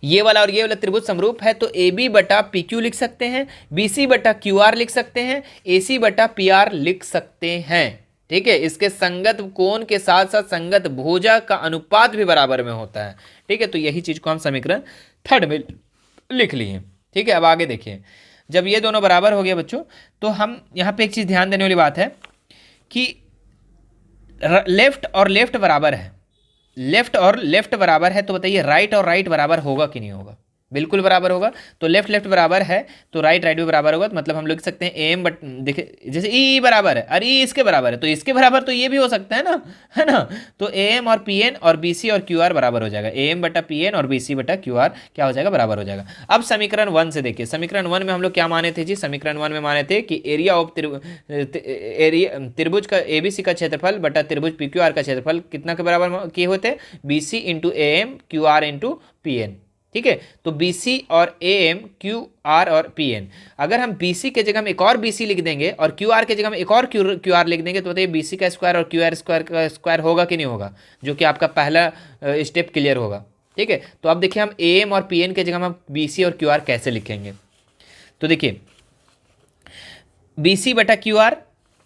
ये वाला और ये वाला त्रिभुज समरूप है, तो ए बी बटा पी क्यू लिख सकते हैं, बी सी बटा क्यू आर लिख सकते हैं, ए सी बटा पी आर लिख सकते हैं, ठीक है। इसके संगत कोण के साथ साथ संगत भुजा का अनुपात भी बराबर में होता है, ठीक है। तो यही चीज को हम समीकरण 3 में लिख लिए, ठीक है। अब आगे देखिए, जब ये दोनों बराबर हो गए बच्चों, तो हम यहाँ पे एक चीज ध्यान देने वाली बात है कि लेफ्ट और लेफ्ट बराबर है, लेफ्ट और लेफ्ट बराबर है, तो बताइए राइट और राइट बराबर होगा कि नहीं होगा, बिल्कुल बराबर होगा। तो लेफ्ट लेफ्ट बराबर है तो राइट राइट भी बराबर होगा, तो मतलब हम लिख सकते हैं एम बट देखिए जैसे ई बराबर है और ई इसके बराबर है, तो इसके बराबर तो ये भी हो सकता है ना। तो ए एम और पी एन और बी सी और क्यू आर बराबर हो जाएगा, ए एम बटा पी एन और बी सी बटा क्यू आर क्या हो जाएगा, बराबर हो जाएगा। अब समीकरण 1 से देखिए, समीकरण 1 में हम लोग क्या माने थे जी, समीकरण 1 में माने थे कि एरिया ऑफ त्रिभुज का एबीसी का क्षेत्रफल बटा त्रिभुज पी क्यू आर का क्षेत्रफल कितना के बराबर किए होते, B C into A M Q R into P N, ठीक है। तो BC और AM QR और PN, अगर हम BC के जगह में एक और BC लिख देंगे और QR के जगह में एक और QR लिख देंगे, तो बताइए BC का स्क्वायर और QR स्क्वायर का स्क्वायर होगा कि नहीं होगा, जो कि आपका पहला स्टेप क्लियर होगा, ठीक है। तो अब देखिए हम AM और PN के जगह में BC और QR कैसे लिखेंगे, तो देखिए BC बटा QR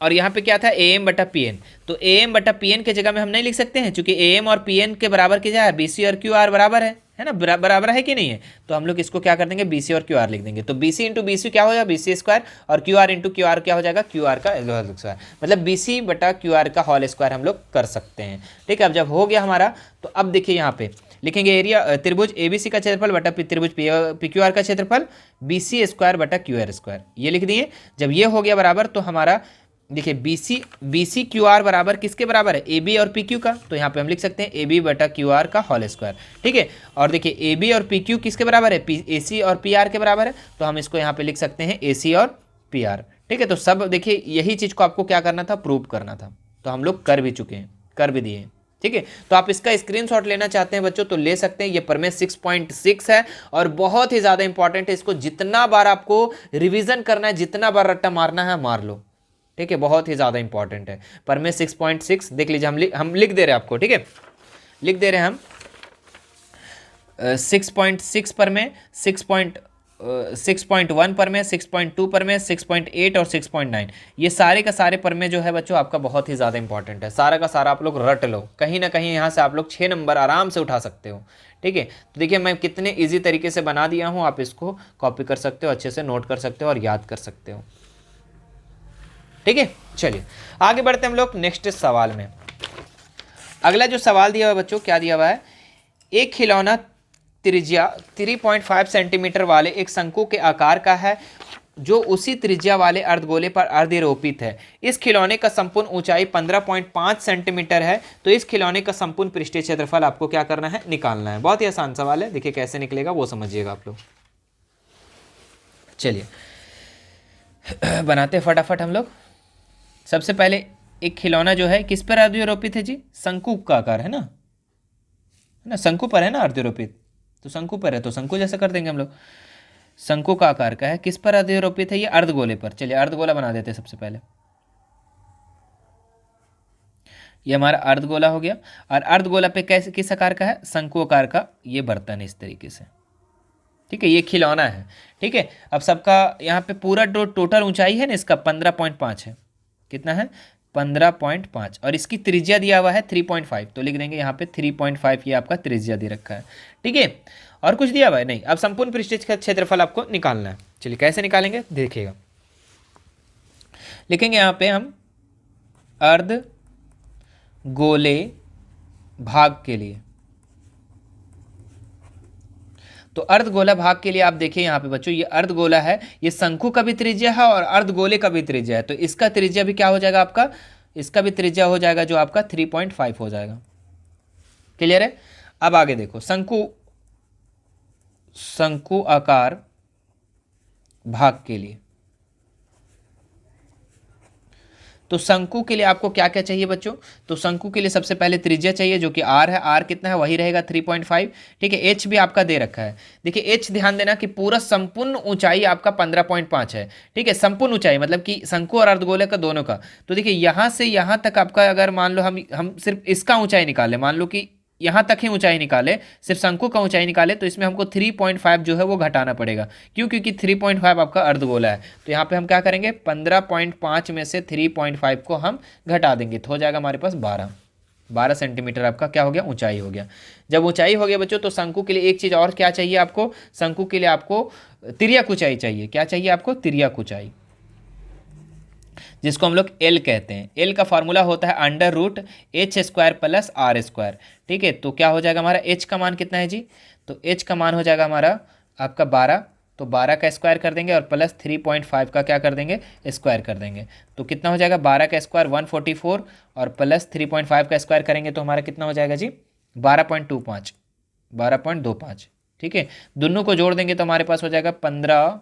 और यहाँ पे क्या था, ए एम बटा पी एन। तो ए एम बटा पी एन के जगह में हम नहीं लिख सकते हैं, क्योंकि ए एम और पी एन के बराबर क्या है, बी सी और क्यू आर बराबर है ना, बराबर है कि नहीं है। तो हम लोग इसको क्या कर देंगे, बी सी और क्यू आर लिख देंगे। तो B C into B C क्या हो जाएगा, बी सी स्क्वायर, और Q R into Q R क्या हो जाएगा, क्यू आर का होल स्क्वायर, मतलब बी सी बटा क्यू आर का होल स्क्वायर हम लोग कर सकते हैं। ठीक है, अब जब हो गया हमारा, तो अब देखिए यहाँ पे लिखेंगे एरिया त्रिभुज एबीसी का क्षेत्रफल बटा त्रिभुज पी क्यू आर का क्षेत्रफल बी सी स्क्वायर बटा क्यू आर स्क्वायर, ये लिख दिए। जब ये हो गया बराबर, तो हमारा देखिए बी सी क्यू आर बराबर किसके बराबर है, ए बी और पी क्यू का। तो यहाँ पे हम लिख सकते हैं ए बी बटा क्यू आर का होल स्क्वायर। ठीक है, और देखिए ए बी और पी क्यू किसके बराबर है, ए सी और पी आर के बराबर है। तो हम इसको यहाँ पे लिख सकते हैं ए सी और पी आर। ठीक है, तो सब देखिए यही चीज़ को आपको क्या करना था, प्रूव करना था। तो हम लोग कर भी चुके हैं, कर भी दिए हैं। ठीक है, तो आप इसका स्क्रीनशॉट लेना चाहते हैं बच्चों, तो ले सकते हैं। ये प्रमेय 6.6 है और बहुत ही ज़्यादा इंपॉर्टेंट है। इसको जितना बार आपको रिवीजन करना है, जितना बार रट्टा मारना है मार लो। ठीक है, बहुत ही ज़्यादा इंपॉर्टेंट है। प्रमेय 6.6 देख लीजिए, हम लिख दे रहे हैं आपको। ठीक है, लिख दे रहे हैं हम 6.6 प्रमेय, 6.1 प्रमेय, 6.2 प्रमेय, 6.8 और 6.9, ये सारे का सारे प्रमेय जो है बच्चों आपका बहुत ही ज़्यादा इंपॉर्टेंट है। सारा का सारा आप लोग रट लो, कहीं ना कहीं यहाँ से आप लोग 6 नंबर आराम से उठा सकते हो। ठीक है, तो देखिए मैं कितने इजी तरीके से बना दिया हूँ, आप इसको कॉपी कर सकते हो, अच्छे से नोट कर सकते हो और याद कर सकते हो। ठीक है, चलिए आगे बढ़ते हैं हम लोग नेक्स्ट सवाल में। अगला जो सवाल दिया हुआ है बच्चों, क्या दिया हुआ है, एक खिलौना त्रिज्या 3.5 सेंटीमीटर वाले एक शंकु के आकार का है, जो उसी त्रिज्या वाले अर्धगोले पर अर्धरोपित है। इस खिलौने का संपूर्ण ऊंचाई 15.5 सेंटीमीटर है। तो इस खिलौने का संपूर्ण पृष्ठीय क्षेत्रफल आपको क्या करना है, निकालना है। बहुत ही आसान सवाल है, देखिए कैसे निकलेगा वो समझिएगा आप लोग। चलिए बनाते फटाफट हम लोग। सबसे पहले एक खिलौना जो है किस पर अर्धरोपित है जी, शंकु का आकार है ना, शंकु पर है ना अर्धरोपित, तो शंकु पर है तो शंकु जैसा कर देंगे हम लोग। शंकु का आकार का है, किस पर अर्धरोपित है, ये अर्धगोले पर। चलिए अर्धगोला बना देते हैं सबसे पहले। ये हमारा अर्धगोला हो गया, और अर्धगोला पे कैसे किस आकार का है, शंकु आकार का ये बर्तन इस तरीके से। ठीक है, ये खिलौना है। ठीक है, अब सबका यहाँ पे पूरा जो टोटल ऊंचाई है ना इसका 15.5 है। कितना है, 15.5, और इसकी त्रिज्या दिया हुआ है 3.5। तो लिख देंगे यहाँ पे 3.5, ये आपका त्रिज्या दे रखा है। ठीक है, और कुछ दिया हुआ है नहीं। अब संपूर्ण पृष्ठीय क्षेत्रफल आपको निकालना है। चलिए कैसे निकालेंगे देखिएगा, लिखेंगे यहाँ पे हम अर्ध गोले भाग के लिए। तो अर्धगोला भाग के लिए आप देखिए यहाँ पे बच्चों, ये अर्धगोला है, ये शंकु का भी त्रिज्या है और अर्धगोले का भी त्रिज्या है। तो इसका त्रिज्या भी क्या हो जाएगा आपका, इसका भी त्रिज्या हो जाएगा जो आपका 3.5 हो जाएगा। क्लियर है। अब आगे देखो, शंकु आकार भाग के लिए, तो शंकु के लिए आपको क्या क्या चाहिए बच्चों, तो शंकु के लिए सबसे पहले त्रिज्या चाहिए जो कि r है। r कितना है, वही रहेगा 3.5। ठीक है, h भी आपका दे रखा है। देखिए h ध्यान देना कि पूरा संपूर्ण ऊंचाई आपका 15.5 है। ठीक है, संपूर्ण ऊंचाई मतलब कि शंकु और अर्धगोले का दोनों का। तो देखिए यहाँ से यहाँ तक आपका, अगर मान लो हम सिर्फ इसका ऊंचाई निकालें, मान लो कि यहाँ तक ही ऊंचाई निकाले, सिर्फ शंकु का ऊंचाई निकाले, तो इसमें हमको 3.5 जो है वो घटाना पड़ेगा। क्यों, क्योंकि 3.5 आपका अर्धगोला है। तो यहाँ पे हम क्या करेंगे, 15.5 में से 3.5 को हम घटा देंगे, तो हो जाएगा हमारे पास 12 सेंटीमीटर आपका क्या हो गया, ऊंचाई हो गया। जब ऊंचाई हो गया बच्चों, तो शंकु के लिए एक चीज़ और क्या चाहिए आपको, शंकु के लिए आपको तिर्यक ऊंचाई चाहिए। क्या चाहिए आपको, तिर्यक ऊंचाई, जिसको हम लोग एल कहते हैं। एल का फॉर्मूला होता है √h² प्लस r²। ठीक है, तो क्या हो जाएगा हमारा, h का मान कितना है जी, तो h का मान हो जाएगा हमारा आपका 12। तो 12 का स्क्वायर कर देंगे और प्लस 3.5 का क्या कर देंगे, स्क्वायर कर देंगे। तो कितना हो जाएगा, 12 का स्क्वायर 144 और प्लस 3.5 का स्क्वायर करेंगे तो हमारा कितना हो जाएगा जी, 12.25। ठीक है, दोनों को जोड़ देंगे तो हमारे पास हो जाएगा 15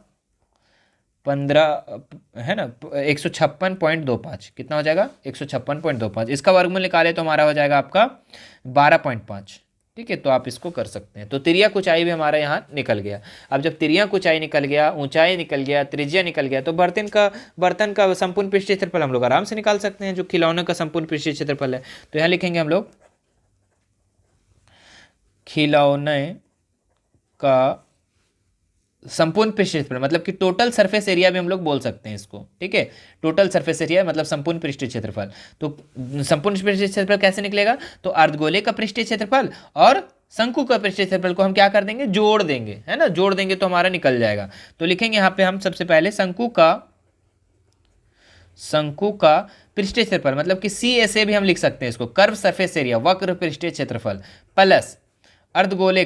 है ना, 156.25। कितना हो जाएगा, 156.25। इसका वर्गमूल निकाले तो हमारा हो जाएगा आपका 12.5। ठीक है, तो आप इसको कर सकते हैं। तो तिर्यक ऊंचाई भी हमारा यहाँ निकल गया। अब जब तिर्यक ऊंचाई निकल गया, ऊंचाई निकल गया, त्रिज्या निकल गया, तो बर्तन का संपूर्ण पृष्ठीय क्षेत्रफल हम लोग आराम से निकाल सकते हैं, जो खिलौने का संपूर्ण पृष्ठीय क्षेत्रफल है। तो यहाँ लिखेंगे हम लोग खिलौने का संपूर्ण पृष्ठ क्षेत्रफल मतलब कि टोटल सरफेस एरिया भी हम लोग बोल सकते हैं इसको, ठीक है। टोटल सरफेस एरिया मतलब संपूर्ण पृष्ठीय क्षेत्रफल। तो संपूर्ण पृष्ठीय क्षेत्रफल कैसे निकलेगा, तो अर्धगोले का पृष्ठीय क्षेत्रफल और शंकु का पृष्ठीय क्षेत्रफल को हम क्या कर देंगे, जोड़ देंगे, है ना, जोड़ देंगे तो हमारा निकल जाएगा। तो लिखेंगे यहाँ पे हम सबसे पहले शंकु का पृष्ठीय क्षेत्रफल मतलब कि सी ए से भी हम लिख सकते हैं इसको, कर्व सरफेस एरिया वक्र पृष्ठीय क्षेत्रफल प्लस अर्धगोले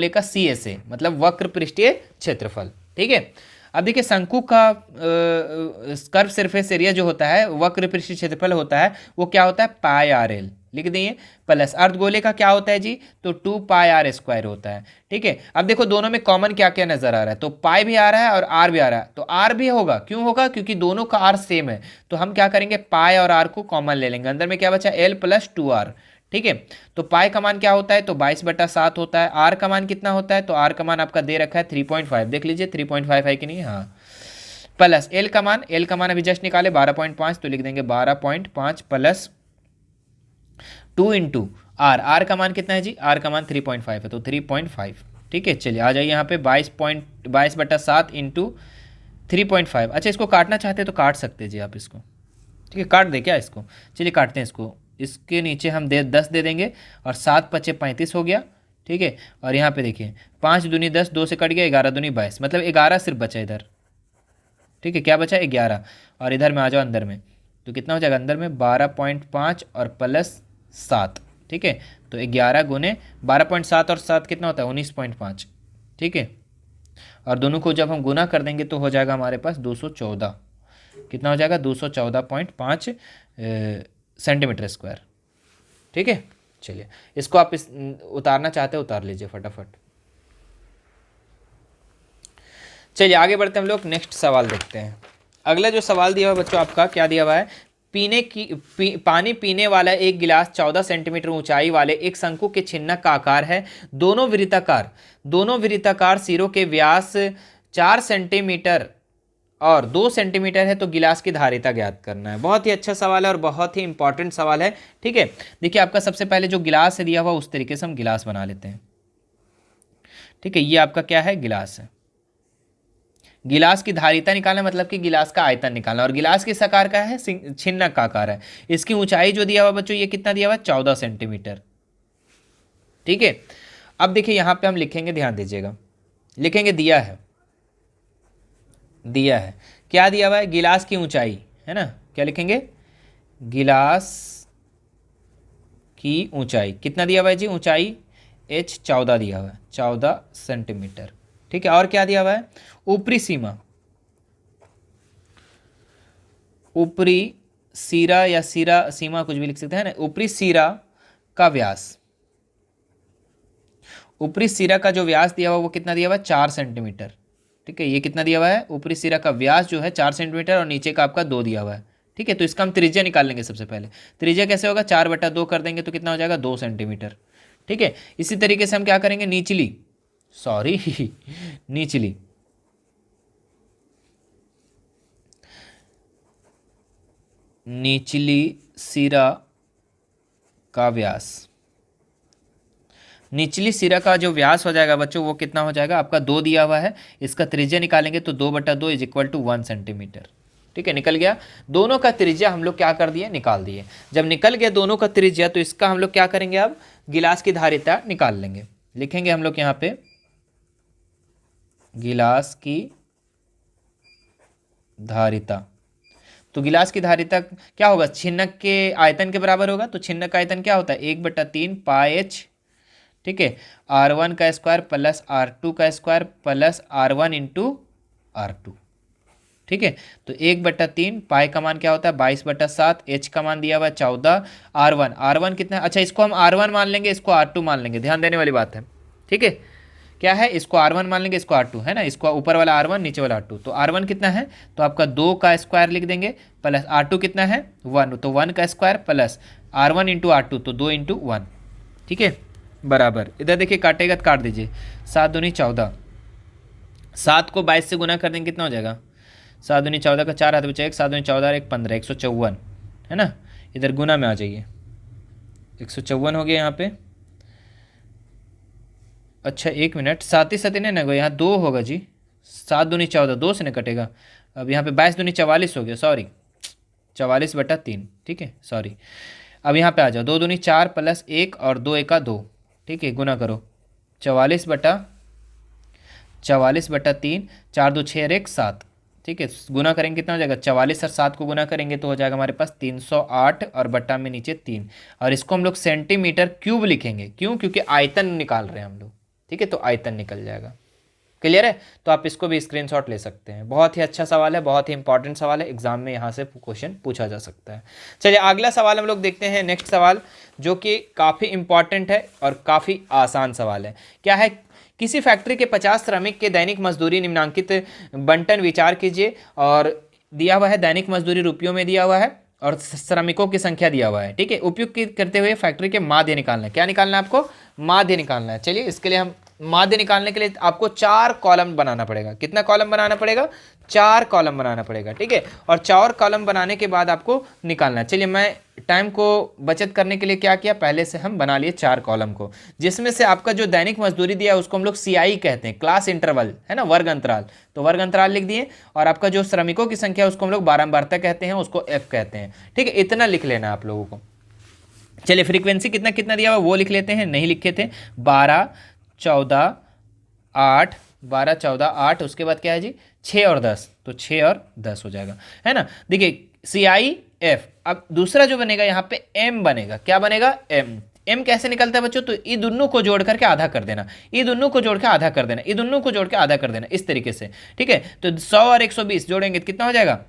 का सी एस ए मतलब वक्र पृष्ठीय क्षेत्रफल, ठीक है। अब देखिए शंकु का कर्व सरफेस एरिया जो होता है वक्र पृष्ठीय क्षेत्रफल होता है वो क्या होता है, पाई आर एल लिख दिए, प्लस अर्धगोले का क्या होता है जी, तो 2 पाई आर स्क्वायर होता है, ठीक है। अब देखो दोनों में कॉमन क्या क्या नजर आ रहा है, तो पाई भी आ रहा है और आर भी आ रहा है, तो आर भी होगा, क्यों होगा, क्योंकि दोनों का आर सेम है। तो हम क्या करेंगे, पाई और आर को कॉमन ले लेंगे, अंदर में क्या बचा, एल प्लस 2 आर, ठीक है। तो पाई का मान क्या होता है, तो 22/7 होता है। आर का मान कितना होता है, तो आर का मान आपका दे रखा है 3.5, देख लीजिए 3.5 है कि नहीं, हाँ। प्लस एल का मान अभी जस्ट निकाले 12.5, तो लिख देंगे 12.5 प्लस 2 इंटू आर का मान कितना है जी, आर का मान 3.5 है, तो 3.5, ठीक है। चलिए आ जाइए यहाँ पे 22/7 इंटू 3.5। अच्छा इसको काटना चाहते हैं तो काट सकते हैं जी आप इसको, ठीक है, काट दे क्या इसको, चलिए काटते हैं इसको। इसके नीचे हम 10 दे देंगे और 7×5 = 35 हो गया, ठीक है। और यहाँ पे देखिए 5 दूनी 10, 2 से कट गया, 11 दूनी 22, मतलब 11 सिर्फ बचा इधर, ठीक है। क्या बचा, 11, और इधर में आ जाओ अंदर में, तो कितना हो जाएगा, अंदर में 12.5 और प्लस 7, ठीक है। तो 11 गुने 12.7 और 7 कितना होता है, 19.5, ठीक है। और दोनों को जब हम गुना कर देंगे तो हो जाएगा हमारे पास 214, कितना हो जाएगा, 214.5 सेंटीमीटर स्क्वायर, ठीक है। चलिए इसको आप उतारना चाहते हैं उतार लीजिए फटाफट। चलिए आगे बढ़ते हम लोग नेक्स्ट सवाल देखते हैं। अगला जो सवाल दिया हुआ बच्चों आपका क्या दिया हुआ है, पानी पीने वाला एक गिलास 14 सेंटीमीटर ऊंचाई वाले एक शंकु के छिन्नक का आकार है। दोनों वृत्ताकार सिरों के व्यास 4 सेंटीमीटर और 2 सेंटीमीटर है, तो गिलास की धारिता ज्ञात करना है। बहुत ही अच्छा सवाल है और बहुत ही इंपॉर्टेंट सवाल है, ठीक है। देखिए आपका सबसे पहले जो गिलास है दिया हुआ उस तरीके से हम गिलास बना लेते हैं, ठीक है। ये आपका क्या है, गिलास है। गिलास की धारिता निकालना मतलब कि गिलास का आयतन निकालना, और गिलास किस आकार का है, छिन्नक का आकार है। इसकी ऊंचाई जो दिया हुआ बच्चों ये कितना दिया हुआ, 14 सेंटीमीटर, ठीक है। अब देखिए यहां पे हम लिखेंगे, ध्यान दीजिएगा, लिखेंगे दिया है क्या दिया हुआ है, गिलास की ऊंचाई, है ना, क्या लिखेंगे, गिलास की ऊंचाई कितना दिया हुआ है जी, ऊंचाई h 14 दिया हुआ है, 14 सेंटीमीटर, ठीक है। और क्या दिया हुआ है, ऊपरी सिरा या सीमा कुछ भी लिख सकते हैं ना। ऊपरी सिरा का जो व्यास दिया हुआ वो कितना दिया हुआ है, 4 सेंटीमीटर, ठीक है। ये कितना दिया हुआ है, ऊपरी सिरा का व्यास जो है 4 सेंटीमीटर और नीचे का आपका 2 दिया हुआ है, ठीक है। तो इसका हम त्रिज्या निकाल लेंगे सबसे पहले। त्रिज्या कैसे होगा, 4/2 कर देंगे तो कितना हो जाएगा, 2 सेंटीमीटर, ठीक है। इसी तरीके से हम क्या करेंगे, निचली सिरा का जो व्यास हो जाएगा बच्चों वो कितना हो जाएगा, आपका 2 दिया हुआ है। इसका त्रिज्या निकालेंगे तो 2/2 = 1 सेंटीमीटर, ठीक है। निकल गया, दोनों का त्रिज्या हम लोग क्या कर दिए, निकाल दिए। जब निकल गया दोनों का त्रिज्या तो इसका हम लोग क्या करेंगे, अब गिलास की धारिता निकाल लेंगे। लिखेंगे हम लोग यहाँ पे गिलास की धारिता, तो गिलास की धारिता क्या होगा, छिन्नक के आयतन के बराबर होगा। तो छिन्नक का आयतन क्या होता है, 1/3 पाई h, ठीक है, R1 का स्क्वायर प्लस R2 का square plus R1 into R2, ठीक है। तो 1/3 पाई का मान क्या होता है, 22/7, h का मान दिया हुआ 14, R1 कितना है, अच्छा इसको हम R1 मान लेंगे, इसको R2 मान लेंगे, ध्यान देने वाली बात है, ठीक है। क्या है, इसको R1 मान लेंगे, इसको R2 है ना, इसको ऊपर वाला R1 नीचे वाला R2। तो R1 कितना है, तो आपका 2 का स्क्वायर लिख देंगे प्लस R2 कितना है 1, तो 1 का square plus R1 into R2, तो 2 इंटू 1, ठीक है, बराबर। इधर देखिए काटेगा तो काट दीजिए, 7 दूनी 14, 7 को 22 से गुना कर देंगे कितना हो जाएगा, 7 दूनी 14 का 4 हाथ बचा, 1 7 दूनी 14 1 15, 154, है ना। इधर गुना में आ जाइए, 154 हो गया यहाँ पे, अच्छा 1 मिनट, 7 नहीं ना, यहाँ 2 होगा जी, 7 दूनी 14, 2 से न कटेगा। अब यहाँ पे 22 दूनी 44 हो गया, सॉरी 44/3, ठीक है सॉरी। अब यहाँ पे आ जाओ, 2 दूनी 4 प्लस 1 और 2 1 2, ठीक है गुना करो 44/3, 4 2 6 और 1 7, ठीक है गुना करेंगे कितना हो जाएगा, 44 और 7 को गुना करेंगे तो हो जाएगा हमारे पास 308 और बट्टा में नीचे 3, और इसको हम लोग सेंटीमीटर क्यूब लिखेंगे, क्यों, क्योंकि आयतन निकाल रहे हैं हम लोग, ठीक है तो आयतन निकल जाएगा। क्लियर है, तो आप इसको भी स्क्रीनशॉट ले सकते हैं। बहुत ही अच्छा सवाल है, बहुत ही इंपॉर्टेंट सवाल है, एग्जाम में यहाँ से क्वेश्चन पूछा जा सकता है। चलिए अगला सवाल हम लोग देखते हैं, नेक्स्ट सवाल जो कि काफ़ी इंपॉर्टेंट है और काफ़ी आसान सवाल है। क्या है, किसी फैक्ट्री के 50 श्रमिक के दैनिक मजदूरी निम्नांकित बंटन विचार कीजिए, और दिया हुआ है दैनिक मजदूरी रुपयों में दिया हुआ है और श्रमिकों की संख्या दिया हुआ है, ठीक है। उपयुक्त करते हुए फैक्ट्री के माध्य निकालना है। क्या निकालना है आपको, माध्य निकालना है। चलिए इसके लिए हम माध्य निकालने के लिए आपको 4 कॉलम बनाना पड़ेगा। कितना कॉलम बनाना पड़ेगा, 4 कॉलम बनाना पड़ेगा, ठीक है। और 4 कॉलम बनाने के बाद आपको निकालना है। चलिए मैं टाइम को बचत करने के लिए क्या किया, पहले से हम बना लिए 4 कॉलम को, जिसमें से आपका जो दैनिक मजदूरी दिया है उसको हम लोग CI कहते हैं, क्लास इंटरवल है ना, वर्ग अंतराल, तो वर्ग अंतराल लिख दिए। और आपका जो श्रमिकों की संख्या है उसको हम लोग बारंबारता कहते हैं, उसको F कहते हैं, ठीक है। इतना लिख लेना आप लोगों को। चलिए फ्रीक्वेंसी कितना कितना दिया हुआ वो लिख लेते हैं, नहीं लिखे थे, 12 14 8, 12 14 8, उसके बाद क्या है जी 6 और 10, तो 6 और 10 हो जाएगा, है ना। देखिए CIF। अब दूसरा जो बनेगा यहाँ पे M बनेगा। क्या बनेगा, M कैसे निकलता है बच्चों, तो ये दोनों को जोड़ करके आधा कर देना, ये दोनों को जोड़ के आधा कर देना, ये दोनों को जोड़ के आधा कर देना, इस तरीके से, ठीक है। तो 100 और 120 जोड़ेंगे तो कितना हो जाएगा,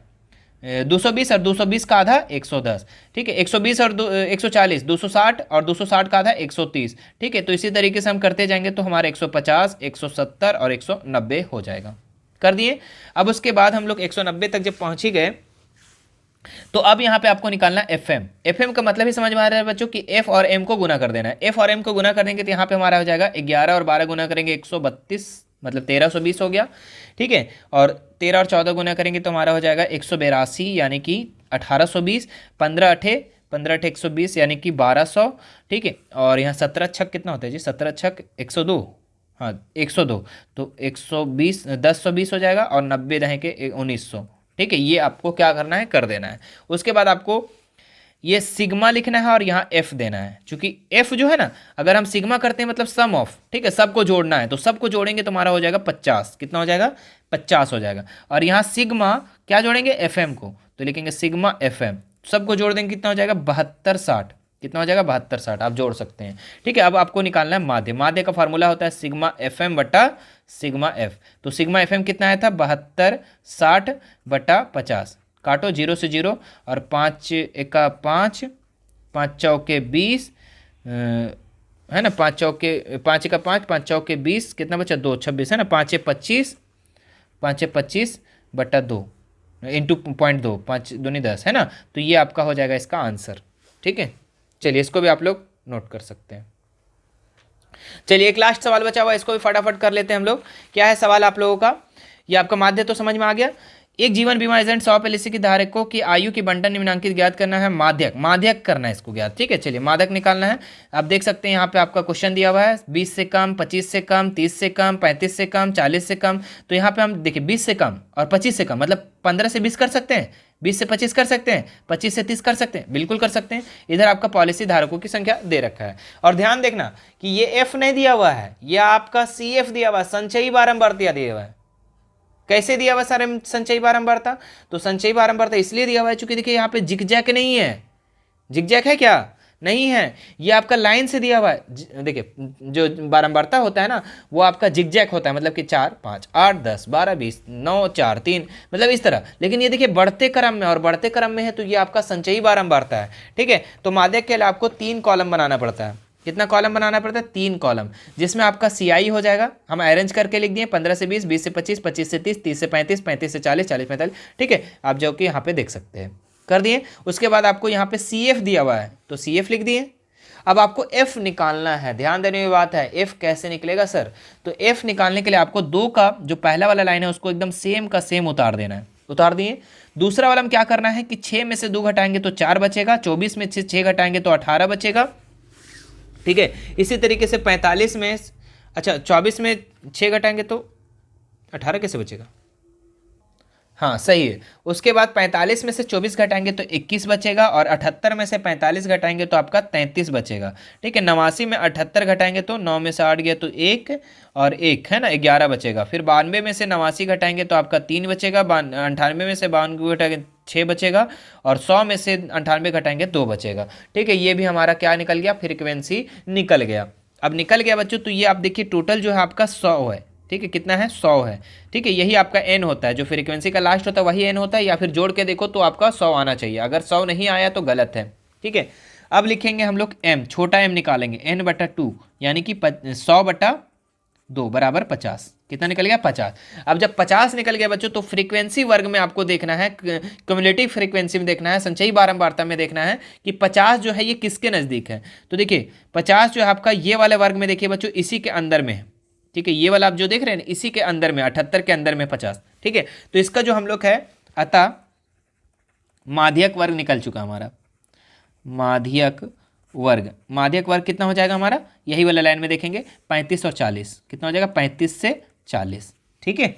220 और 220 का आधा 110, ठीक है। 120 और 140, 260 और 260 का आधा 130, ठीक है। तो इसी तरीके से हम करते जाएंगे तो हमारा 150, 170 और 190 हो जाएगा। कर दिए। अब उसके बाद हम लोग 190 तक जब पहुंच ही गए तो अब यहाँ पे आपको निकालना FM का मतलब ही समझ में आ रहा है बच्चों कि F और M को गुना कर देना है। F और M को गुना कर देंगे तो यहाँ पे हमारा हो जाएगा 11 और 12 गुना करेंगे 132, मतलब 1320 हो गया, ठीक है। और 13 और 14 गुना करेंगे तो हमारा हो जाएगा 182, यानी कि 1820, 15 अठे 120 यानी कि 1200, ठीक है। और यहाँ 17 छक कितना होता है जी, 17 छक 102, हाँ 102, तो 120 1020 हो जाएगा, और 90 रहेंगे 1900, ठीक है। ये आपको क्या करना है, कर देना है। उसके बाद आपको ये सिग्मा लिखना है और यहाँ F देना है, क्योंकि F जो है ना, अगर हम सिग्मा करते हैं मतलब सम ऑफ, ठीक है, सबको जोड़ना है, तो सबको जोड़ेंगे तो हमारा हो जाएगा 50, कितना हो जाएगा 50 हो जाएगा। और यहाँ सिग्मा क्या जोड़ेंगे, FM को, तो लिखेंगे सिग्मा FM, सबको जोड़ देंगे कितना हो जाएगा 7260, कितना हो जाएगा 7260, आप जोड़ सकते हैं, ठीक है। अब आपको निकालना है माध्य। माध्य का फॉर्मूला होता है सिग्मा FM बटा सिग्मा F। तो सिग्मा FM कितना आया था, 7260 बटा 50, काटो 0 से 0, और 5 एका 5, 5 चौके 20, है ना, 5 चौके 5 एका 5, 5 चौके 20, कितना बचा 2 26, है ना, 5 25, 5 25 बटा 2 इंटू 0.2, 5 दूनी 10, है ना। तो ये आपका हो जाएगा इसका आंसर, ठीक है। चलिए इसको भी आप लोग नोट कर सकते हैं। चलिए एक लास्ट सवाल बचा हुआ, इसको भी फटाफट कर लेते हैं हम लोग। क्या है सवाल आप लोगों का, ये आपका माध्य तो समझ में आ गया। एक जीवन बीमा एजेंट 100 पॉलिसी की धारकों की आयु की बंटन निम्नांकित ज्ञात करना है, माध्यक करना है इसको ज्ञात, ठीक है। चलिए माध्यक निकालना है। आप देख सकते हैं यहाँ पे आपका क्वेश्चन दिया हुआ है, 20 से कम, 25 से कम, 30 से कम, 35 से कम, 40 से कम। तो यहाँ पे हम देखिए 20 से कम और 25 से कम, मतलब 15 से 20 कर सकते हैं, 20 से 25 कर सकते हैं, 25 से 30 कर सकते हैं, बिल्कुल कर सकते हैं। इधर आपका पॉलिसी धारकों की संख्या दे रखा है, और ध्यान देखना कि ये F नहीं दिया हुआ है, ये आपका CF दिया हुआ है, संचयी बारंबारता दिया हुआ है। कैसे दिया हुआ सर संचयी बारंबारता, तो संचयी बारंबारता इसलिए दिया हुआ है क्योंकि देखिए यहाँ पे जिगजैग नहीं है, जिगजैग है क्या, नहीं है, ये आपका लाइन से दिया हुआ है। देखिए जो बारंबारता होता है ना वो आपका जिगजैग होता है, मतलब कि 4 5 8 10 12 20 9 4 3, मतलब इस तरह। लेकिन ये देखिए बढ़ते क्रम में, और बढ़ते क्रम में है तो ये आपका संचयी बारंबारता है, ठीक है। तो माध्यक के लिए आपको 3 कॉलम बनाना पड़ता है। कितना कॉलम बनाना पड़ता है, 3 कॉलम, जिसमें आपका CI हो जाएगा, हम अरेंज करके लिख दिए 15 से 20, 20 से 25, 25 से 30, 30 से 35, 35 से 40, 40 45, ठीक है। आप जो कि यहाँ पे देख सकते हैं, कर दिए। उसके बाद आपको यहाँ पे CF दिया हुआ है तो CF लिख दिए। अब आपको F निकालना है, ध्यान देने की बात है। F कैसे निकलेगा सर, तो F निकालने के लिए आपको 2 का जो पहला वाला लाइन है उसको एकदम सेम का सेम उतार देना है, उतार दिए। दूसरा वाला में क्या करना है कि 6 में से 2 घटाएंगे तो 4 बचेगा, 24 में से 6 घटाएंगे तो 18 बचेगा, ठीक है। इसी तरीके से 45 में अच्छा 24 में 6 घटाएंगे तो 18 कैसे बचेगा? हाँ सही है। उसके बाद 45 में से 24 घटाएंगे तो 21 बचेगा, और 78 में से 45 घटाएंगे तो आपका 33 बचेगा। ठीक है, 89 में 78 घटाएंगे तो 9 में से 8 गया तो 1 और 1 है ना, 11 बचेगा। फिर 92 में से 89 घटाएंगे तो आपका 3 बचेगा, 98 में से 92 घटाएंगे 6 बचेगा, और 100 में से 98 घटाएंगे 2 बचेगा। ठीक है, ये भी हमारा क्या निकल गया? फ्रीक्वेंसी निकल गया। अब निकल गया बच्चों, तो ये आप देखिए टोटल जो है आपका 100 है। ठीक है, कितना है? 100 है। ठीक है, यही आपका एन होता है, जो फ्रीक्वेंसी का लास्ट होता है वही एन होता है, या फिर जोड़ के देखो तो आपका 100 आना चाहिए। अगर 100 नहीं आया तो गलत है। ठीक है, अब लिखेंगे हम लोग एम, छोटा एम निकालेंगे, एन बटा 2 यानी कि 100 बटा 2 बराबर 50। कितना निकल गया? 50। अब जब 50 निकल गया बच्चों, तो फ्रीक्वेंसी वर्ग में आपको देखना है, क्युमुलेटिव फ्रीक्वेंसी में देखना है, संचयी बारंबारता में देखना है कि 50 जो है ये किसके नज़दीक है। तो देखिए 50 जो है आपका ये वाले वर्ग में, देखिए बच्चों इसी के अंदर में है। ठीक है, ये वाला आप जो देख रहे हैं इसी के अंदर में, 78 के अंदर में 50। ठीक है, तो इसका जो हम लोग है अतः माध्यक वर्ग निकल चुका हमारा। माध्यक वर्ग, माध्यक वर्ग कितना हो जाएगा हमारा? यही वाला लाइन में देखेंगे 35 और 40। कितना हो जाएगा? 35 से 40। ठीक है,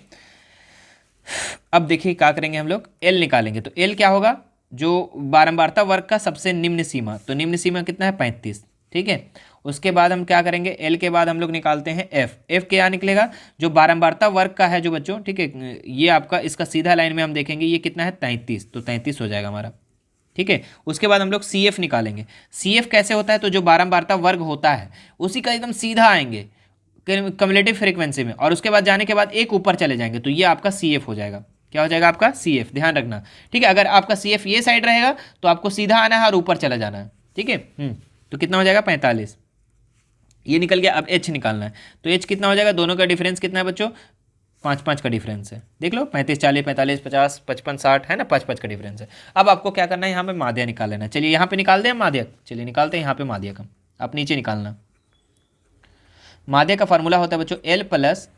अब देखिए क्या करेंगे हम लोग, एल निकालेंगे। तो एल क्या होगा? जो बारंबारता वर्ग का सबसे निम्न सीमा, तो निम्न सीमा कितना है? 35। ठीक है, उसके बाद हम क्या करेंगे, एल के बाद हम लोग निकालते हैं एफ। एफ क्या निकलेगा? जो बारंबारता वर्ग का है जो बच्चों, ठीक है, ये आपका इसका सीधा लाइन में हम देखेंगे ये कितना है? 33। तो 33 हो जाएगा हमारा। ठीक है, उसके बाद हम लोग सी एफ निकालेंगे। सी एफ कैसे होता है? तो जो बारंबारता वर्ग होता है उसी का एकदम सीधा आएंगे कम्युलेटिव फ्रीक्वेंसी में, और उसके बाद जाने के बाद एक ऊपर चले जाएंगे, तो ये आपका सी एफ हो जाएगा। क्या हो जाएगा आपका? C F. ध्यान रखना। ठीक है, अगर आपका सी एफ ये साइड रहेगा तो आपको सीधा आना है और ऊपर चला जाना है। ठीक है, तो कितना हो जाएगा? 45। ये निकल गया। अब एच निकालना है, तो एच कितना हो जाएगा? दोनों का डिफरेंस कितना है बच्चों? 5-5 का डिफरेंस है। देख लो 35 40 45 50 55 60 है ना, 5-5 का डिफरेंस है। अब आपको क्या करना है? यहाँ पे माध्य निकाल लेना। चलिए यहाँ पे निकाल दें माध्यक। चलिए निकालते हैं यहाँ पे माध्यक हम। आप नीचे निकालना। माध्य का फॉर्मूला होता है बच्चों एल प्लस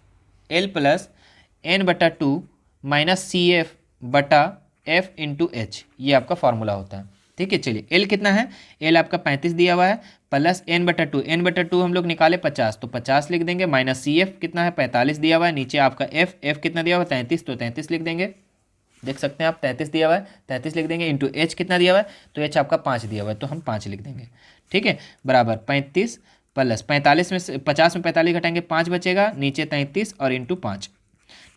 एन बटा 2 माइनस सी एफ बटा एफ इंटू एच। ये आपका फॉर्मूला होता है। ठीक है, चलिए एल कितना है? एल आपका 35 दिया हुआ है, प्लस एन बटा 2। एन बटा 2 हम लोग निकाले 50, तो 50 लिख देंगे, माइनस सी एफ कितना है? 45 दिया हुआ है। नीचे आपका एफ, एफ कितना दिया हुआ है? 33, तो 33 लिख देंगे। देख सकते हैं आप 33 दिया हुआ है, 33 लिख देंगे। इंटू एच कितना दिया हुआ है? तो एच आपका 5 दिया हुआ है, तो हम 5 लिख देंगे। ठीक है, बराबर 35 प्लस 45 में से 50 में 45 घटाएंगे 5 बचेगा, नीचे 33 और इंटू 5।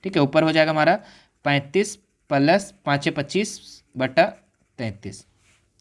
ठीक है, ऊपर हो जाएगा हमारा 35 प्लस 5 25 बटा 33।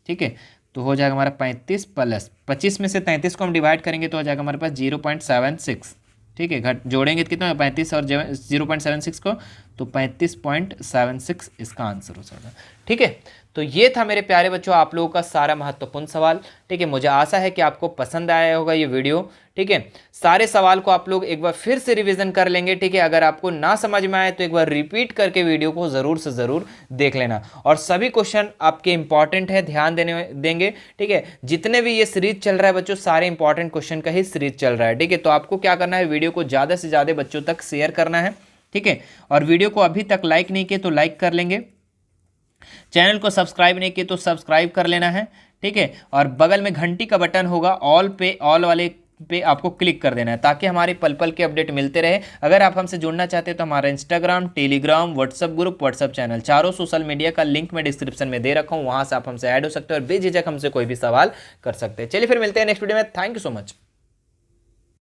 ठीक है, तो हो जाएगा हमारा 35 प्लस 25 में से 33 को हम डिवाइड करेंगे तो हो जाएगा हमारे पास 0.76। ठीक है, घट जोड़ेंगे तो कितना? 35 और 0.76 को, तो 35.76 इसका आंसर हो जाएगा। ठीक है, तो ये था मेरे प्यारे बच्चों आप लोगों का सारा महत्वपूर्ण सवाल। ठीक है, मुझे आशा है कि आपको पसंद आया होगा ये वीडियो। ठीक है, सारे सवाल को आप लोग एक बार फिर से रिवीजन कर लेंगे। ठीक है, अगर आपको ना समझ में आए तो एक बार रिपीट करके वीडियो को ज़रूर से ज़रूर देख लेना, और सभी क्वेश्चन आपके इंपॉर्टेंट है, ध्यान देंगे। ठीक है, जितने भी ये सीरीज चल रहा है बच्चों, सारे इंपॉर्टेंट क्वेश्चन का ही सीरीज चल रहा है। ठीक है, तो आपको क्या करना है? वीडियो को ज़्यादा से ज़्यादा बच्चों तक शेयर करना है। ठीक है, और वीडियो को अभी तक लाइक नहीं किए तो लाइक कर लेंगे, चैनल को सब्सक्राइब नहीं किए तो सब्सक्राइब कर लेना है। ठीक है, और बगल में घंटी का बटन होगा ऑल वाले पे आपको क्लिक कर देना है, ताकि हमारे पल पल के अपडेट मिलते रहे। अगर आप हमसे जुड़ना चाहते हैं तो हमारा Instagram, Telegram, WhatsApp group, WhatsApp channel, चारों सोशल मीडिया का लिंक मैं डिस्क्रिप्शन में दे रखा हूँ, वहां से आप हमसे ऐड हो सकते हैं और बेझिझक हमसे कोई भी सवाल कर सकते हैं। चलिए फिर मिलते हैं नेक्स्ट वीडियो में। Thank you so much.